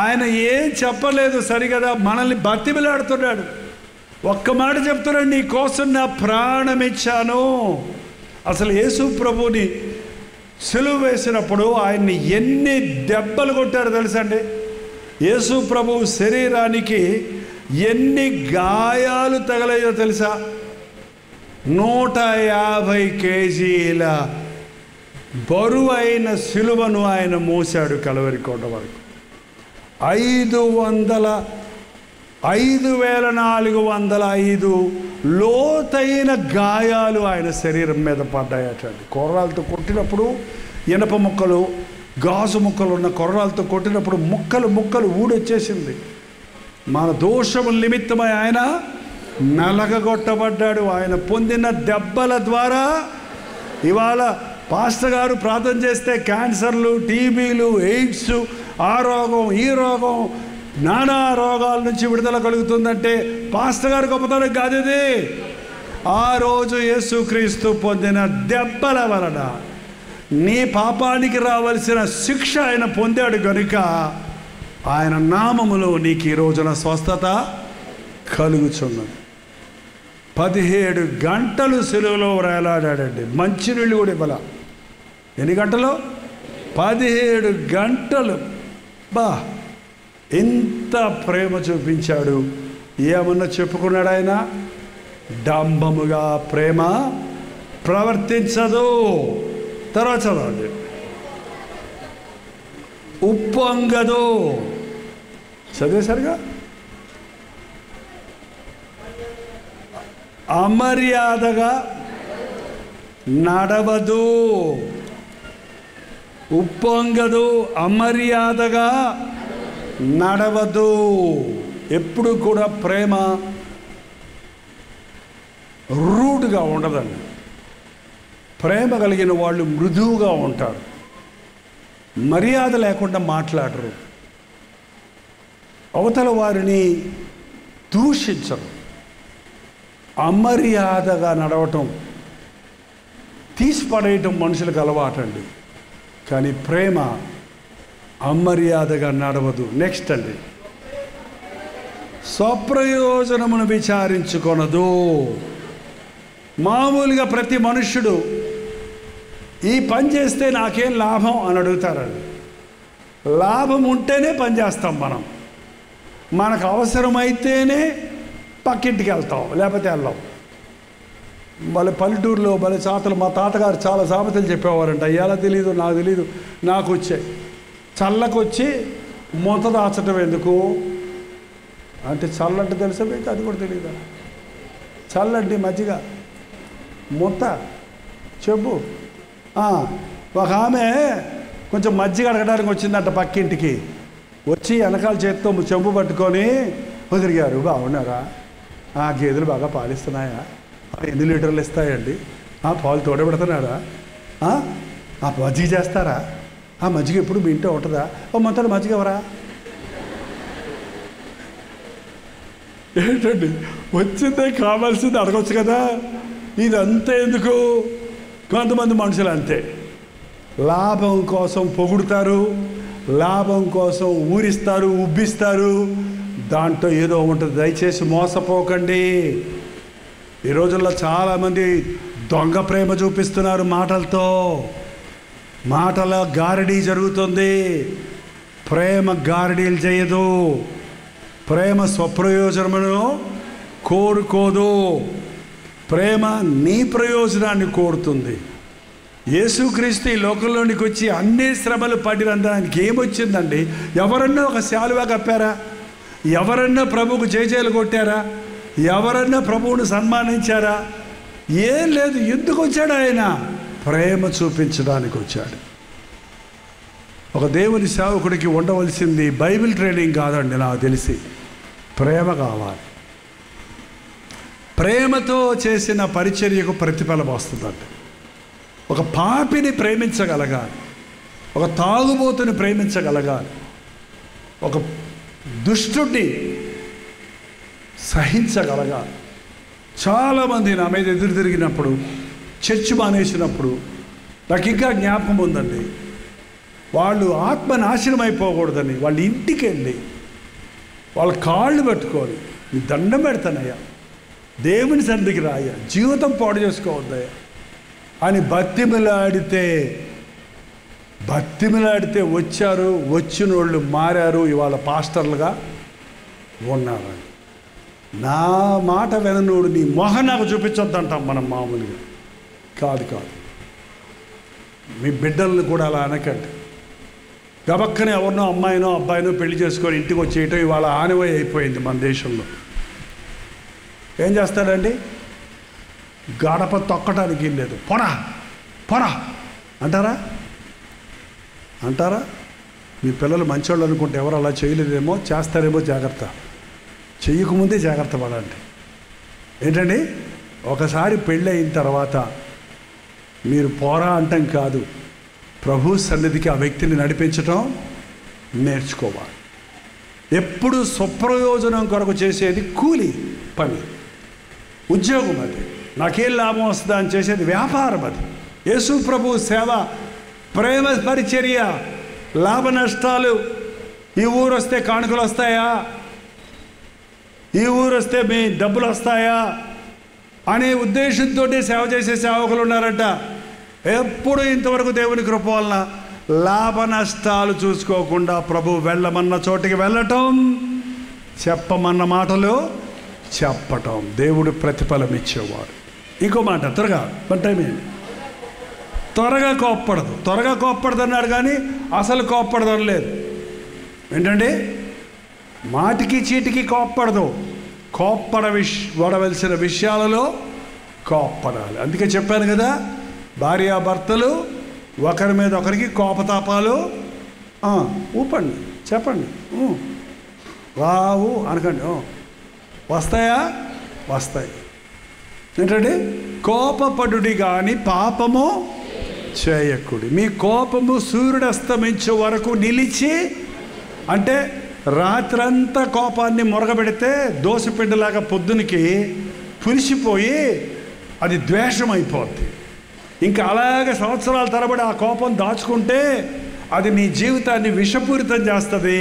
ఆయన ఏం చెప్పలేదు సరిగదా, మనల్ని బతిమిలాడుతున్నాడు. ఒక్క మాట చెప్తున్నాడు, నీ కోసం నా ప్రాణం ఇచ్చాను. అసలు యేసు ప్రభుని సిలువ వేసినప్పుడు ఆయన్ని ఎన్ని దెబ్బలు కొట్టారు తెలుసండి? యేసు ప్రభు శరీరానికి ఎన్ని గాయాలు తగలాయో తెలుసా? 150 కేజీల బరువైన సిలువను ఆయన మోసాడు కలవరి కోట వరకు. 5405 లోతైన గాయాలు ఆయన శరీరం మీద పడ్డాయటండి. కొర్రాలతో కొట్టినప్పుడు, ఇనప ముక్కలు గాజు ముక్కలు ఉన్న కొర్రాలతో కొట్టినప్పుడు ముక్కలు ఊడొచ్చేసింది. మన దోషముల నిమిత్తమై ఆయన నలగగొట్టబడ్డాడు. ఆయన పొందిన దెబ్బల ద్వారా ఇవాళ పాస్టర్ గారు ప్రార్థన చేస్తే క్యాన్సర్లు, టీబీలు, ఎయిడ్స్, ఆ రోగం, ఈ రోగం, నానా రోగాల నుంచి విడుదల కలుగుతుందంటే పాస్టర్ గారు గొప్పతనం కాదు ఇది. ఆ రోజు యేసుక్రీస్తు పొందిన దెబ్బల వలన నీ పాపానికి రావలసిన శిక్ష ఆయన పొందాడు కనుక ఆయన నామములో నీకు ఈ రోజున స్వస్థత కలుగుచున్నది. 17 గంటలు సిలువలో వేలాడాడండి, మంచినీళ్ళు కూడా ఇవ్వాల. ఎన్ని గంటలు? 17 గంటలు. బా, ఎంత ప్రేమ చూపించాడు. ఏమన్నా చెప్పుకున్నాడు ఆయన? డంబముగా ప్రేమ ప్రవర్తించదు. తర్వాత చదవండి, ఉప్పొంగదు. చదివేసరిగా, అమర్యాదగా నడవదు. ఉప్పొంగదు, అమర్యాదగా నడవదు. ఎప్పుడు కూడా ప్రేమ రూడ్గా ఉండదండి. ప్రేమ కలిగిన వాళ్ళు మృదువుగా ఉంటారు, మర్యాద లేకుండా మాట్లాడరు, అవతల వారిని దూషించరు. అమర్యాదగా నడవటం, తీసిపడేయటం మనుషులకు అలవాటండి. కానీ ప్రేమ అమర్యాదగా నడవదు. నెక్స్ట్ అండి, స్వప్రయోజనమును విచారించుకొనదు. మామూలుగా ప్రతి మనుష్యుడు ఈ పని చేస్తే నాకేం లాభం అని అడుగుతారండి. లాభం ఉంటేనే పని చేస్తాం మనం. మనకు అవసరమైతేనే పక్కింటికి వెళ్తాం, లేకపోతే వెళ్ళాం. మళ్ళీ పల్లెటూరులో మళ్ళీ చాతలు, మా తాతగారు చాలా సామెతలు చెప్పేవారంట. ఎలా తెలీదు, నాకు తెలీదు, నాకు వచ్చాయి. చల్లకొచ్చి మూత దాచటం ఎందుకు అంటే, చల్లంటే తెలుసా మీకు? అది కూడా తెలీదా? చల్లంటే మజ్జిగ, మూత, చెప్పు. ఒక ఆమె కొంచెం మజ్జిగ అడగడానికి వచ్చిందంట పక్కింటికి. వచ్చి వెనకాల చేతితో చెంబు పట్టుకొని వదిలిగారు. బాగున్నారా? గేదెలు బాగా పాలిస్తున్నాయా? ఎన్ని లీటర్లు ఇస్తాయండి? పాలు తోడబెడుతున్నారా? మజ్జిగ చేస్తారా? మజ్జిగ ఎప్పుడు మీ ఇంట్లో ఉంటుందా? మొత్తం మజ్జిగ ఎవరా? ఏంటండి, వచ్చిందే కావాల్సింది అడగొచ్చు కదా. ఇదంతా ఎందుకు? కొంతమంది మనుషులు అంతే, లాభం కోసం పొగుడుతారు, లాభం కోసం ఊరిస్తారు, ఉబ్బిస్తారు, దాంట్లో ఏదో ఉంటుంది. దయచేసి మోసపోకండి. ఈ రోజుల్లో చాలామంది దొంగ ప్రేమ చూపిస్తున్నారు. మాటల గారడీ జరుగుతుంది. ప్రేమ గారడీలు చేయదు. ప్రేమ స్వప్రయోజనమును కోరుకోదు. ప్రేమ నీ ప్రయోజనాన్ని కోరుతుంది. యేసుక్రీస్తు ఈ లోకంలోనికి వచ్చి అన్ని శ్రమలు పడినందానికి ఏమొచ్చిందండి? ఎవరన్నా ఒక శాలువా కప్పారా? ఎవరన్నా ప్రభువుకు జయజయలు కొట్టారా? ఎవరన్నా ప్రభువును సన్మానించారా? ఏం లేదు. ఎందుకు వచ్చాడు ఆయన? ప్రేమ చూపించడానికి వచ్చాడు. ఒక దేవుని సేవకుడికి ఉండవలసింది బైబిల్ ట్రైనింగ్ కాదండి, నాకు తెలిసి ప్రేమ కావాలి. ప్రేమతో చేసిన పరిచర్యకు ప్రతిఫలం వస్తుందండి. ఒక పాపిని ప్రేమించగలగాలి, ఒక తాగుబోతుని ప్రేమించగలగాలి, ఒక దుష్టుడిని సహించగలగాలి. చాలామంది నా మీద ఎదురు తిరిగినప్పుడు, చర్చి మానేసినప్పుడు నాకు ఇంకా జ్ఞాపకం ఉందండి. వాళ్ళు ఆత్మ నాశనం అయిపోకూడదని వాళ్ళ ఇంటికి వెళ్ళి వాళ్ళ కాళ్ళు పట్టుకొని, నీ దండం పెడతానయ్యా, దేవుని సన్నిధికి రాయ్యా, జీవితం పాడు చేసుకోవద్దయ్యా అని బతిమిలాడితే వచ్చారు. వచ్చిన వాళ్ళు మారారు, ఇవాళ పాస్టర్లుగా ఉన్నారని. నా మాట విననోడు నీ మొహం నాకు చూపించొద్దంటాం మనం మామూలుగా. కాదు. మీ బిడ్డలను కూడా అలా అనకండి. గబక్కనే ఎవరినో అమ్మాయినో అబ్బాయినో పెళ్లి చేసుకొని ఇంటికి వచ్చేయటం ఇవాళ ఆనవాయి అయిపోయింది మన దేశంలో. ఏం చేస్తాడండి? గడప తొక్కటానికి లేదు. పొరా అంటారా? మీ పిల్లలు మంచోళ్ళు అనుకుంటే ఎవరు అలా చేయలేదేమో, చేస్తారేమో. జాగ్రత్త. చెయ్యకముందే జాగ్రత్త పడండి. ఏంటండి? ఒకసారి పెళ్ళి అయిన తర్వాత మీరు పోరా అంటాం కాదు, ప్రభు సన్నిధికి ఆ వ్యక్తిని నడిపించటం నేర్చుకోవాలి. ఎప్పుడు స్వప్రయోజనం కొరకు చేసేది కూలి పని, ఉద్యోగం. అది నాకేం లాభం వస్తుందా అని చేసేది వ్యాపారం. అది యేసు ప్రభు సేవ, ప్రేమ పరిచర్య, లాభ నష్టాలు. ఈ ఊరు వస్తే కానుకలు వస్తాయా, ఈ ఊరు వస్తే మీ డబ్బులు వస్తాయా అనే ఉద్దేశంతో సేవ చేసే సేవకులు ఉన్నారట. ఎప్పుడు ఇంతవరకు దేవుని కృప వలన లాభ నష్టాలు చూసుకోకుండా ప్రభు వెళ్ళమన్న చోటికి వెళ్ళటం, చెప్పమన్న మాటలు చెప్పటం, దేవుడు ప్రతిఫలం ఇచ్చేవాడు. ఇంకో మాట, త్వరగా త్వరగా కోప్పడదు అన్నాడు, కానీ అసలు కోప్పడదని లేదు. ఏంటండి? మాటికి చీటికి కోప్పడదు. వడవలసిన విషయాలలో కోప్పడాలి. అందుకే చెప్పాను కదా, భార్యాభర్తలు ఒకరి మీద ఒకరికి కోపతాపాలు ఊపండి, చెప్పండి. రావు అనకండి. వస్తాయా? వస్తాయి. ఏంటంటే కోపపడుడి కానీ పాపము చేయకుడి. మీ కోపము సూర్యుడు అస్తమించే వరకు నిలిచి, అంటే రాత్రంతా కోపాన్ని మొరగబెడితే దోసపిండిలాగా పొద్దునికి పులిసిపోయి అది ద్వేషం అయిపోద్ది. ఇంకా అలాగే సంవత్సరాల తరబడి ఆ కోపం దాచుకుంటే అది నీ జీవితాన్ని విషపూరితం చేస్తుంది.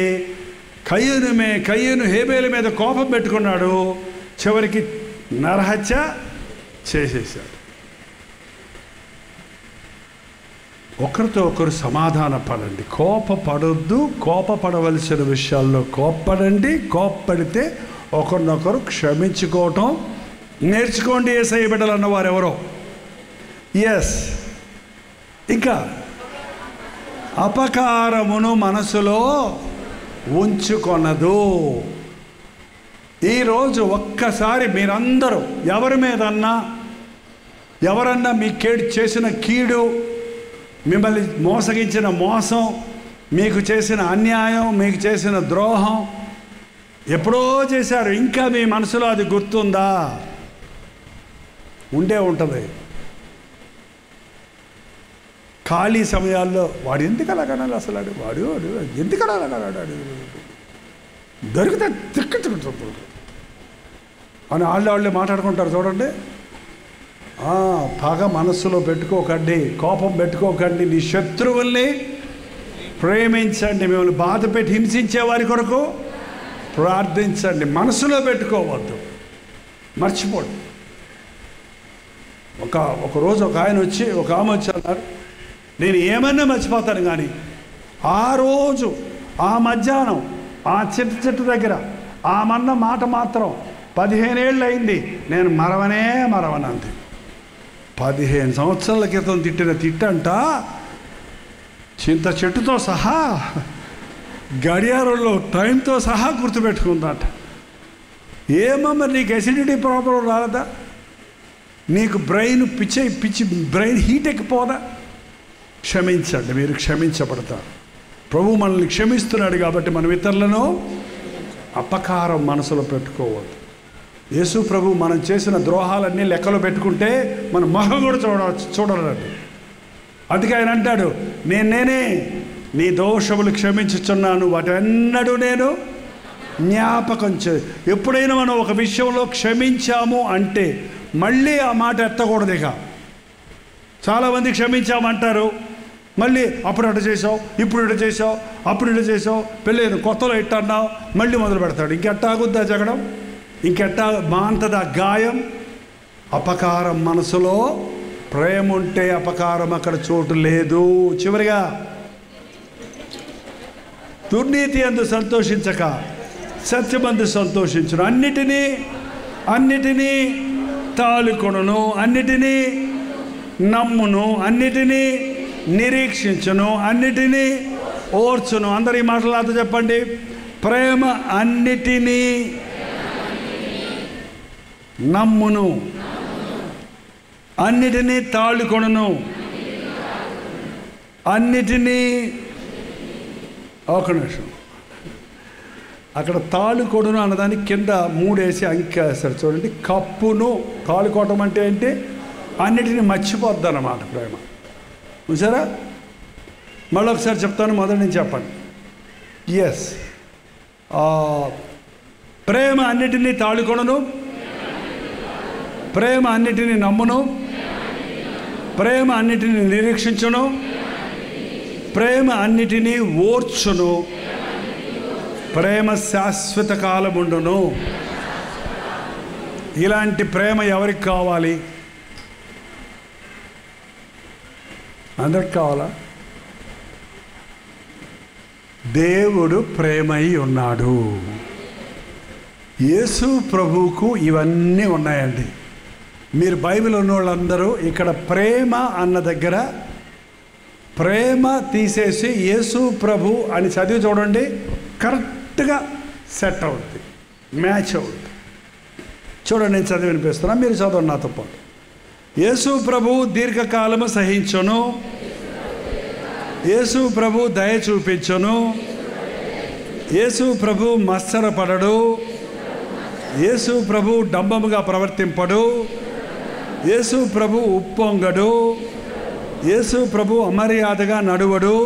కయ్యూను హేబేలు మీద కోపం పెట్టుకున్నాడు, చివరికి నరహత్య చేసేశాడు. ఒకరితో ఒకరు సమాధాన పడండి, కోపపడొద్దు. కోపపడవలసిన విషయాల్లో కోప్పడండి. కోప్పడితే ఒకరినొకరు క్షమించుకోవటం నేర్చుకోండి. యేసయ్య బిడ్డలు అన్నవారు ఎవరో. ఎస్. ఇంకా అపకారమును మనసులో ఉంచుకొనదు. ఈరోజు ఒక్కసారి మీరందరూ ఎవరన్నా మీ చేసిన కీడు, మిమ్మల్ని మోసగించిన మోసం, మీకు చేసిన అన్యాయం, మీకు చేసిన ద్రోహం ఎప్పుడో చేశారు, ఇంకా మీ మనసులో అది గుర్తుందా? ఉంటుంది. ఖాళీ సమయాల్లో వాడు ఎందుకు అలా కనాలి, అసలు వాడు ఎందుకు అలా కనాడు, దొరికితే తిక్కుంటుంది అని వాళ్ళే మాట్లాడుకుంటారు. చూడండి, పగ మనస్సులో పెట్టుకోకండి, కోపం పెట్టుకోకండి. నీ శత్రువుల్ని ప్రేమించండి, మిమ్మల్ని బాధ పెట్టి హింసించే వారి కొరకు ప్రార్థించండి. మనసులో పెట్టుకోవద్దు, మర్చిపోండి. ఒకరోజు ఒక ఆమె వచ్చి అన్నారు, నేను ఏమన్నా మర్చిపోతాను, కానీ ఆ రోజు ఆ మధ్యాహ్నం ఆ చెట్టు దగ్గర ఆమన్న మాట మాత్రం 15 ఏళ్ళు అయింది, నేను మరవనంది. 15 సంవత్సరాల క్రితం తిట్టిన తిట్టంట చింత చెట్టుతో సహా గడియారంలో టైంతో సహా గుర్తుపెట్టుకుందట. ఏమమ్మా నీకు ఎసిడిటీ ప్రాబ్లం రాలేదా? నీకు బ్రెయిన్ పిచ్చి బ్రెయిన్ హీట్ ఎక్కిపోదా? క్షమించండి, మీరు క్షమించబడతారు. ప్రభు మనల్ని క్షమిస్తున్నాడు కాబట్టి మనం ఇతరులను అపకారం మనసులో పెట్టుకోవద్దు. యేసు ప్రభు మనం చేసిన ద్రోహాలన్నీ లెక్కలో పెట్టుకుంటే మన మొహం కూడా చూడరండి. అందుకే ఆయన అంటాడు, నేనే నీ దోషములు క్షమించుచున్నాను, వాటన్నడూ నేను జ్ఞాపకం ఎప్పుడైనా మనం ఒక విషయంలో క్షమించాము అంటే మళ్ళీ ఆ మాట ఎత్తకూడదు. ఇక చాలామంది క్షమించామంటారు, మళ్ళీ అప్పుడు అటు చేసావు, ఇప్పుడు ఇటు చేసావు, అప్పుడు ఇటు చేసావు, పెళ్ళి కొత్తలో ఇట్ట అన్నావు, మళ్ళీ మొదలు పెడతాడు. ఇంకెట్టాగుద్దా జగడం? ఇంకెట్టా మాంతదా గాయం? అపకారం మనసులో ప్రేమ ఉంటే అపకారం అక్కడ చోటు లేదు. చివరిగా, దుర్నీతి అందు సంతోషించక సత్యమందు సంతోషించును. అన్నిటినీ తాలుకొనును, అన్నిటినీ నమ్మును, అన్నిటినీ నిరీక్షించును, అన్నిటినీ ఓర్చును. అందరు ఈ మాటలతో చెప్పండి. ప్రేమ అన్నిటినీ నమ్మును, అన్నిటినీ తాళుకొనును, అన్నిటినీ. ఒక నిమిషం, అక్కడ తాళుకొడును అన్నదానికి కింద 3 వేసి అంకె వేస్తారు చూడండి. కప్పును తాళుకోవటం అంటే ఏంటి? అన్నిటినీ మర్చిపోద్ది అన్నమాట ప్రేమ. చూసారా? మళ్ళీ ఒకసారి చెప్తాను, మొదటి నుంచి చెప్పండి. ఎస్, ప్రేమ అన్నిటినీ తాళుకొనును, ప్రేమ అన్నిటినీ నమ్మును, ప్రేమ అన్నిటినీ నిరీక్షించును, ప్రేమ అన్నిటినీ ఓర్చును, ప్రేమ శాశ్వత కాలముండును. ఇలాంటి ప్రేమ ఎవరికి కావాలి? అందరికి కావాలా? దేవుడు ప్రేమై ఉన్నాడు. యేసు ప్రభువుకు ఇవన్నీ ఉన్నాయండి. మీరు బైబిల్ ఉన్న వాళ్ళందరూ ఇక్కడ ప్రేమ అన్న దగ్గర ప్రేమ తీసేసి యేసు ప్రభు అని చదివి చూడండి, కరెక్ట్గా సెట్ అవుతుంది, మ్యాచ్ అవుతుంది. చూడండి, నేను చదివి వినిపిస్తున్నా, మీరు చదవండి నాతో పాటు. యేసు ప్రభు దీర్ఘకాలము సహించును, యేసు ప్రభు దయ చూపించును, యేసు ప్రభు మత్సరపడడు, యేసు ప్రభు డంబముగా ప్రవర్తింపడు, యేసు ప్రభు ఉప్పొంగడు, యేసు ప్రభు అమర్యాదగా నడువడు,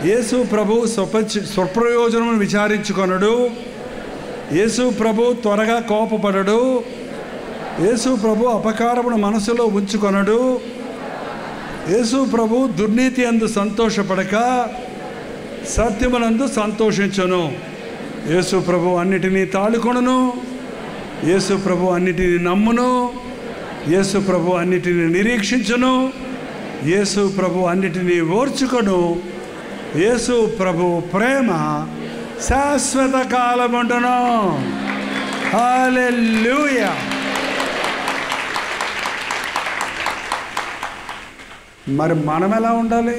యేసు ప్రభు స్వప్రయోజనమును విచారించుకొనడు, యేసు ప్రభు త్వరగా కోపపడడు, యేసు ప్రభు అపకారమును మనసులో ఉంచుకొనడు, యేసు ప్రభు దుర్నీతి అందు సంతోషపడక సత్యమునందు సంతోషించును. యేసు ప్రభు అన్నిటినీ తాళుకొనును, యేసు ప్రభు అన్నిటినీ నమ్మును, యేసు ప్రభు అన్నిటినీ నిరీక్షించును, యేసు ప్రభు అన్నిటినీ ఓర్చుకొను. యేసు ప్రభు ప్రేమ శాశ్వత కాలముండును. హల్లెలూయా. మరి మనం ఎలా ఉండాలి?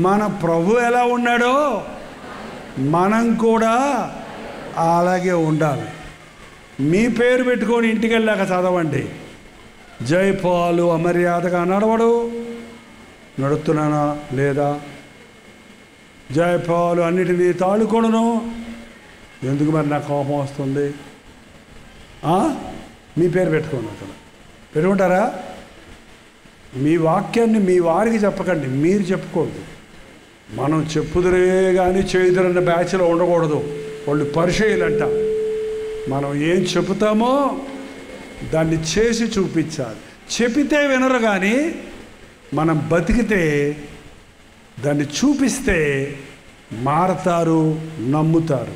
మన ప్రభు ఎలా ఉన్నాడో మనం కూడా అలాగే ఉండాలి. మీ పేరు పెట్టుకొని ఇంటికి వెళ్ళాక చదవండి, జైపాలు అమర్యాదగా నడవడు, నడుస్తున్నానా లేదా? జైపాలు అన్నిటినీ తాళుకొనును. ఎందుకు మరి నాకు కోపం వస్తుంది? మీ పేరు పెట్టుకోండి. అక్కడ పెట్టుకుంటారా? మీ వాక్యాన్ని మీ వారికి చెప్పకండి, మీరు చెప్పుకోండి. మనం చెప్పుదురే కానీ చేయుదురన్న బ్యాచ్లో ఉండకూడదు. వాళ్ళు పరిచయాలంట. మనం ఏం చెబుతామో దాన్ని చేసి చూపించాలి. చెబితే వినరు కానీ మనం బతికితే దాన్ని చూపిస్తే మారతారు, నమ్ముతారు.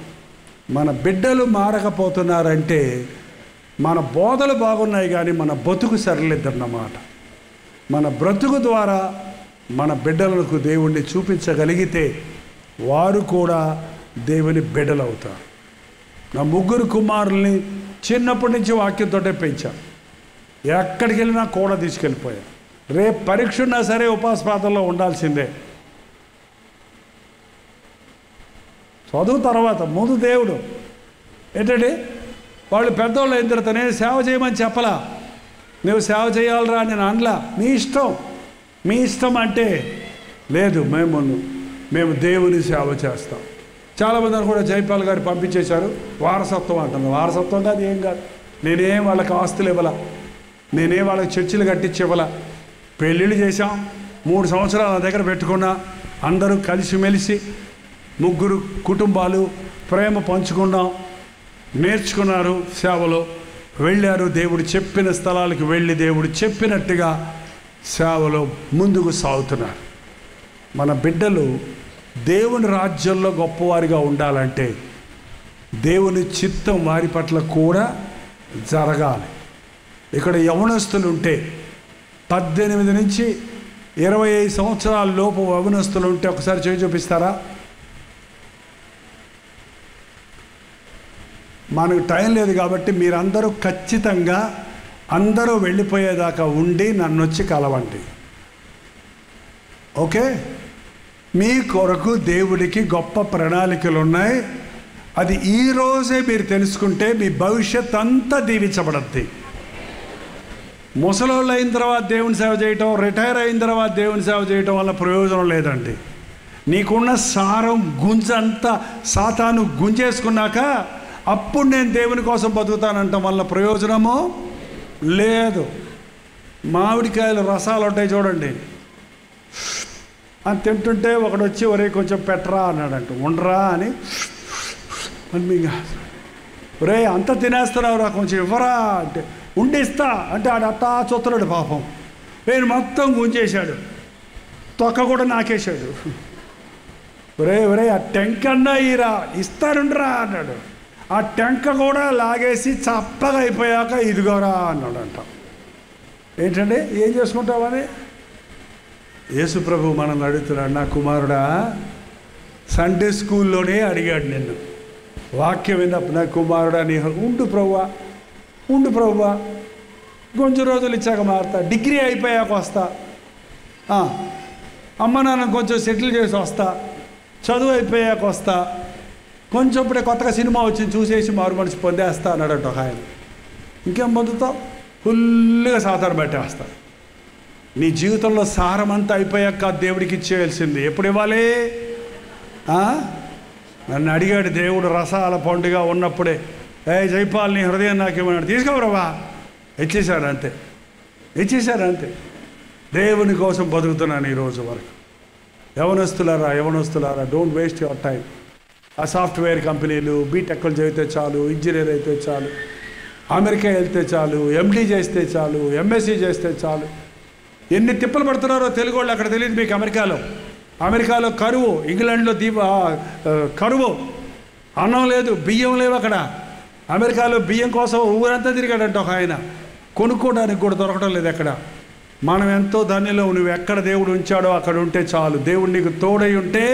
మన బిడ్డలు మారకపోతున్నారంటే మన బోధలు బాగున్నాయి కానీ మన బతుకు సరలేదన్నమాట. మన బ్రతుకు ద్వారా మన బిడ్డలకు దేవుణ్ణి చూపించగలిగితే వారు కూడా దేవుని బిడ్డలవుతారు. నా 3 కుమారుల్ని చిన్నప్పటి నుంచి వాక్యంతోటే పెంచాను. ఎక్కడికి వెళ్ళినా కూడా తీసుకెళ్ళిపోయాను. రేపు పరీక్ష ఉన్నా సరే ఉపవాస ప్రార్థనలో ఉండాల్సిందే. చదువు తర్వాత ముందు దేవుడు. ఏంటంటే వాళ్ళు పెద్దవాళ్ళు అయిన తర్వాత నేను సేవ చేయమని చెప్పలా, నువ్వు సేవ చేయాలరా నేను అనలా. మీ ఇష్టం, మీ ఇష్టం అంటే లేదు, మేము దేవుని సేవ చేస్తాం. చాలామంది కూడా జైపాల్ గారు పంపించేశారు, వారసత్వం అంటున్నారు. వారసత్వం కాదు, ఏం కాదు. నేనేం వాళ్ళకి ఆస్తులు ఇవ్వాల, నేనేం వాళ్ళకి చర్చిలు కట్టించి ఇవ్వాల. పెళ్ళిళ్ళు చేశాం, 3 సంవత్సరాలు నా దగ్గర పెట్టుకున్నా. అందరూ కలిసిమెలిసి 3 కుటుంబాలు ప్రేమ పంచుకున్నాం, నేర్చుకున్నారు, సేవలో వెళ్ళారు. దేవుడు చెప్పిన స్థలాలకు వెళ్ళి దేవుడు చెప్పినట్టుగా సేవలో ముందుకు సాగుతున్నారు. మన బిడ్డలు దేవుని రాజ్యంలో గొప్పవారిగా ఉండాలంటే దేవుని చిత్తం వారి పట్ల కూడా జరగాలి. ఇక్కడ యవనస్తులు ఉంటే 18 నుంచి 25 సంవత్సరాల లోపు యవనస్తులు ఉంటే ఒకసారి చేయి చూపిస్తారా? మనకు టైం లేదు కాబట్టి మీరందరూ ఖచ్చితంగా అందరూ వెళ్ళిపోయేదాకా ఉండి నన్ను వచ్చి కలవండి. ఓకే? మీ కొరకు దేవుడికి గొప్ప ప్రణాళికలు ఉన్నాయి. అది ఈరోజే మీరు తెలుసుకుంటే మీ భవిష్యత్ అంతా దీవించబడద్ది. ముసలోళ్ళు అయిన తర్వాత దేవుని సేవ చేయటం, రిటైర్ అయిన తర్వాత దేవుని సేవ చేయటం వల్ల ప్రయోజనం లేదండి. నీకున్న సారం గుంజంతా సాతాను గుంజేసుకున్నాక అప్పుడు నేను దేవుని కోసం బతుకుతానంటాం వల్ల ప్రయోజనము లేదు. మామిడికాయలు రసాలు ఉంటాయి చూడండి, అని తింటుంటే ఒకడు వచ్చి ఒరే కొంచెం పెట్టరా అన్నాడంట. ఉండరా అని ఒరే అంత తినేస్తున్నావురా కొంచెం ఇవ్వరా అంటే ఉండిస్తా అంటే ఆడు అట్టా చూస్తున్నాడు. పాపం నేను మొత్తం గుంజేశాడు, తొక్క కూడా నాకేశాడు. ఒరే ఆ టెంకన్నా ఈరా ఇస్తానుండ్రా అన్నాడు. ఆ టెంక కూడా లాగేసి చప్పగా అయిపోయాక ఇదిగోరా అన్నాడంట. ఏంటంటే ఏం చేసుకుంటావని యేసుప్రభు మనల్ని అడుగుతున్నాడు. నా కుమారుడా, సండే స్కూల్లోనే అడిగాడు నిన్ను, వాక్యం విన్నప్పుడు నా కుమారుడా నీ ఉండు ప్రభువా కొంచెం రోజులు ఇచ్చాక మారుతా, డిగ్రీ అయిపోయాక వస్తా, అమ్మ నాన్న కొంచెం సెటిల్ చేసి వస్తా, చదువు అయిపోయాక వస్తా, కొంచెం ఇప్పుడే కొత్తగా సినిమా వచ్చింది చూసేసి మారు మనసు పొందేస్తా అన్నాడట ఒక ఆయన. ఇంకేం పొందుతావు? ఫుల్గా సాధారణ పెట్టేస్తా. నీ జీవితంలో సారం అంతా అయిపోయాక దేవుడికి ఇచ్చేయాల్సింది ఎప్పుడు ఇవ్వాలి? నన్ను అడిగాడు దేవుడు రసాల పండుగ ఉన్నప్పుడే, జైపాల్ నీ హృదయం నాకేమన్నాడు, తీసుకోవరవా, ఇచ్చేశాడు అంతే. దేవుని కోసం బతుకుతున్నాను ఈరోజు వరకు. యవనస్తులారా డోంట్ వేస్ట్ యువర్ టైం. ఆ సాఫ్ట్వేర్ కంపెనీలు, బీటెక్లు చదివితే చాలు, ఇంజనీర్ అయితే చాలు, అమెరికా వెళ్తే చాలు, ఎండీ చేస్తే చాలు, ఎంఎస్సీ చేస్తే చాలు. ఎన్ని తిప్పలు పడుతున్నారో తెలుగు వాళ్ళు అక్కడ తెలియదు మీకు. అమెరికాలో కరువు, ఇంగ్లాండ్లో కరువు, అన్నం లేదు, బియ్యం లేవు అక్కడ. అమెరికాలో బియ్యం కోసం ఊరంతా తిరిగాడంట ఒక ఆయన, కొనుక్కోవడానికి కూడా దొరకడం లేదు ఎక్కడ. మనం ఎంతో ధన్యులో, నువ్వు ఎక్కడ దేవుడు ఉంచాడో అక్కడ ఉంటే చాలు. దేవుడు నీకు తోడై ఉంటే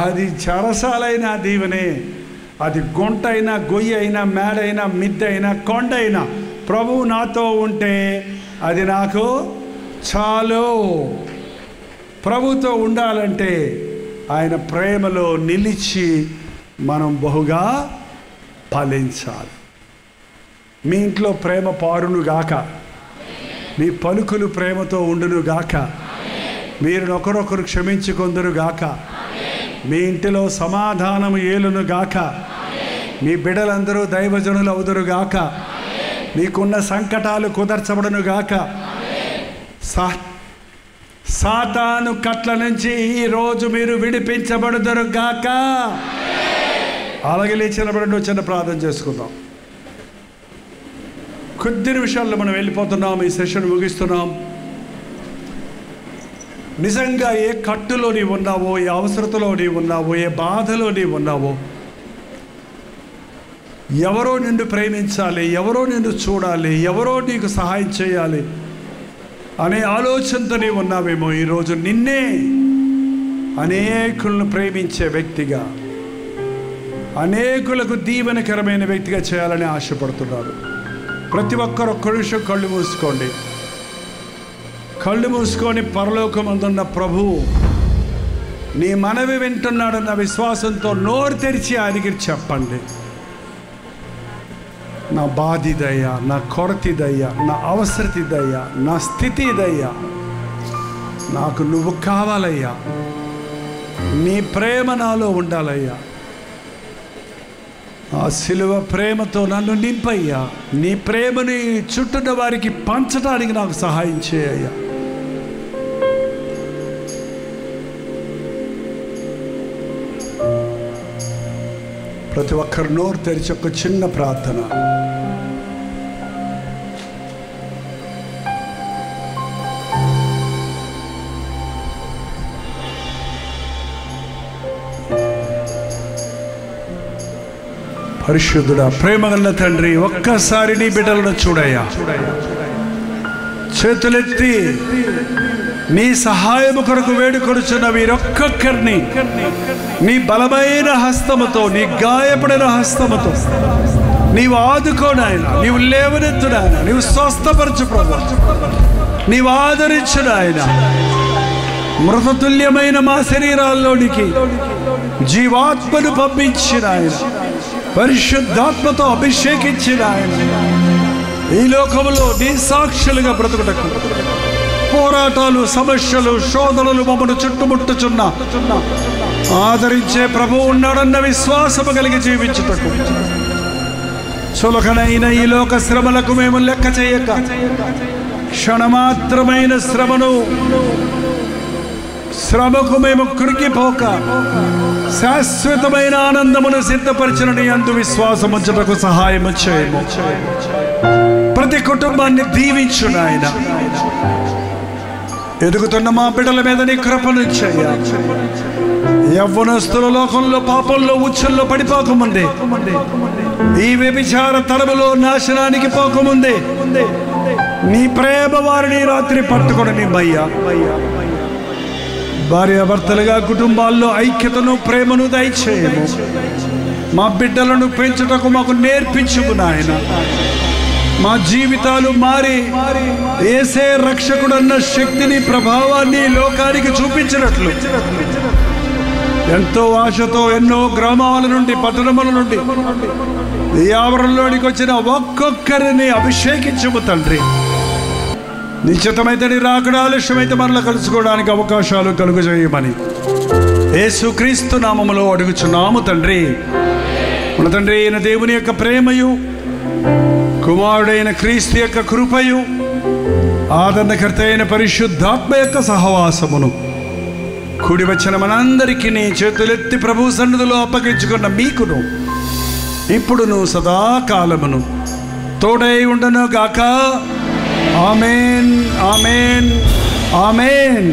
అది చెరసాలైనా దీవెనే, అది గుంట అయినా, గొయ్యి అయినా, మేడైనా, మిద్దె అయినా, కొండ అయినా, ప్రభువు నాతో ఉంటే అది నాకు చాలు. ప్రభుతో ఉండాలంటే ఆయన ప్రేమలో నిలిచి మనం బహుగా ఫలించాలి. మీ ఇంట్లో ప్రేమ పారునుగాక, మీ పలుకులు ప్రేమతో ఉండునుగాక, మీరు ఒకరొకరు క్షమించుకొందురుగాక, మీ ఇంటిలో సమాధానము ఏలునుగాక, మీ బిడ్డలందరూ దైవజనులు అవుదురుగాక, మీకున్న సంకటాలు కుదర్చబడునుగాక, సాతాను కట్ల నుంచి ఈరోజు మీరు విడిపించబడుదురుగాక. అలాగే లేచినబడి చిన్న ప్రార్థన చేసుకుందాం. కొద్ది నిమిషాల్లో మనం వెళ్ళిపోతున్నాం, ఈ సెషన్ ముగిస్తున్నాం. నిజంగా ఏ కట్టులో నీవు ఉన్నావో, ఏ అవసరతలో నీవు ఉన్నావో, ఏ బాధలో నీవు ఉన్నావో, ఎవరో నిన్ను ప్రేమించాలి, ఎవరో నిన్ను చూడాలి, ఎవరో నీకు సహాయం చేయాలి అనే ఆలోచనతో నీవు ఉన్నావేమో, ఈరోజు నిన్నే అనేకులను ప్రేమించే వ్యక్తిగా, అనేకులకు దీవెనకరమైన వ్యక్తిగా చేయాలని ఆశపడుతున్నారు. ప్రతి ఒక్కరు ఒక్క నిమిషం కళ్ళు మూసుకోండి. కళ్ళు మూసుకొని పరలోకమందున్న ప్రభువు నీ మనవి వింటున్నాడన్న విశ్వాసంతో నోరు తెరిచి ఆయనకి చెప్పండి. నా బాధిదయ్యా, నా కొరతిదయ్యా, నా అవసరతిదయ్యా, నా స్థితిదయ్యా, నాకు నువ్వు కావాలయ్యా, నీ ప్రేమ నాలో ఉండాలయ్యా, ఆ సిలువ ప్రేమతో నన్ను నింపయ్యా, నీ ప్రేమని చుట్టూన్న వారికి పంచడానికి నాకు సహాయం చేయయ్యా. ప్రతి ఒక్కరు నోరు తెరిచి ఒక చిన్న ప్రార్థన. పరిశుద్ధుడా, ప్రేమగల తండ్రి, ఒక్కసారి నీ బిడ్డలను చూడయ్యా. చేతులెత్తి నీ సహాయము కొరకు వేడుకొనుచున్న వీరొక్కొక్కరిని నీ బలమైన హస్తముతో, నీ గాయపడిన హస్తముతో నీవు ఆదుకోనాయన, నీవు లేవనెత్తునాయన, నీవు స్వస్థపరచు ప్రభు, నీవు ఆదరించునాయన. మృతతుల్యమైన మా శరీరాల్లోనికి జీవాత్మను పంపించిన ఆయన, పరిశుద్ధాత్మతో అభిషేకించిన ఆయన, ఈ లోకంలో నీ సాక్షులుగా బ్రతుకుటకు, పోరాటాలు, సమస్యలు, శోధనలు మమ్మను చుట్టుముట్టుచున్న ఆదరించే ప్రభువు ఉన్నాడన్న విశ్వాసము కలిగి జీవించుటకు, చులకనైన ఈ లోక శ్రమలకు మేము లెక్క చేయక, క్షణమాత్రమైన శ్రమకు మేము కృంగిపోక, శాశ్వతమైన ఆనందమును సిద్ధపరిచిన నీ యందు విశ్వాసం ఉంచుటకు సహాయం చేయము. ప్రతి కుటుంబాన్ని దీవించు నాయన. ఎదుగుతున్న మా బిడ్డల మీద నీ కృపను చేయ. యవ్వనస్తుల లోకంలో పాపంలో ఉచ్చుల్లో పడిపోకముందే, ఈ వ్యభిచార తరములో నాశనానికి పోకముందే నీ ప్రేమ వారిని రాత్రి పట్టుకొని నీ మయ్యా. భార్యాభర్తలుగా కుటుంబాల్లో ఐక్యతను, ప్రేమను దయచేయము. మా బిడ్డలను పెంచుటకు మాకు నేర్పించుము నాయన. మా జీవితాలు మారి యేసే రక్షకుడన్న శక్తిని, ప్రభావాన్ని లోకానికి చూపించినట్లు ఎంతో ఆశతో ఎన్నో గ్రామాల నుండి, పట్టణముల నుండి ఈ ఆవరణలోనికి వచ్చిన ఒక్కొక్కరిని అభిషేకించుము తండ్రి. నిశ్చితమైతే నీ రాకడ, ఆలస్యమైతే మనలో కలుసుకోవడానికి అవకాశాలు కలుగజేయమని యేసుక్రీస్తు నామములో అడుగుచున్నాము తండ్రి. మన తండ్రి అయిన దేవుని యొక్క ప్రేమయు, కుమారుడైన క్రీస్తు యొక్క కృపయు, ఆదరణకర్త అయిన పరిశుద్ధాత్మ యొక్క సహవాసమును కూడి వచ్చిన మనందరికీ నీ చేతులెత్తి ప్రభు సన్నిధిలో అప్పగించుకున్న మీకును ఇప్పుడును సదాకాలమును తోడై ఉండను గాక. ఆమేన్, ఆమేన్, ఆమేన్.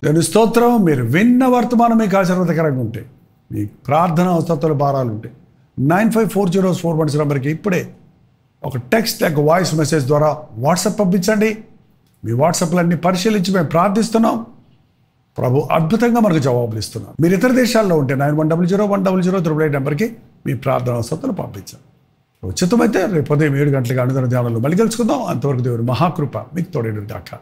నేను స్తోత్రం. మీరు విన్న వర్తమానం మీకు ఆశీర్వాదకరంగా ఉంటే, మీ ప్రార్థన అవసరతలు భారాలు ఉంటాయి, 954041 నెంబర్కి ఇప్పుడే ఒక టెక్స్ట్ లేక వాయిస్ మెసేజ్ ద్వారా వాట్సాప్ పంపించండి. మీ వాట్సాప్లన్నీ పరిశీలించి మేము ప్రార్థిస్తున్నాం. ప్రభు అద్భుతంగా మనకు జవాబులు ఇస్తున్నాం. మీరు ఇతర దేశాల్లో ఉంటే 91001008 నెంబర్కి మీ ప్రార్థన అవసరతలు పంపించాం. ఉచితమైతే రేపు ఉదయం 7 గంటలకు అనుదిన ధ్యానంలో మళ్ళీ కలుసుకుందాం. అంతవరకు దేవుని మహాకృప మీకు తోడేడు దాకా.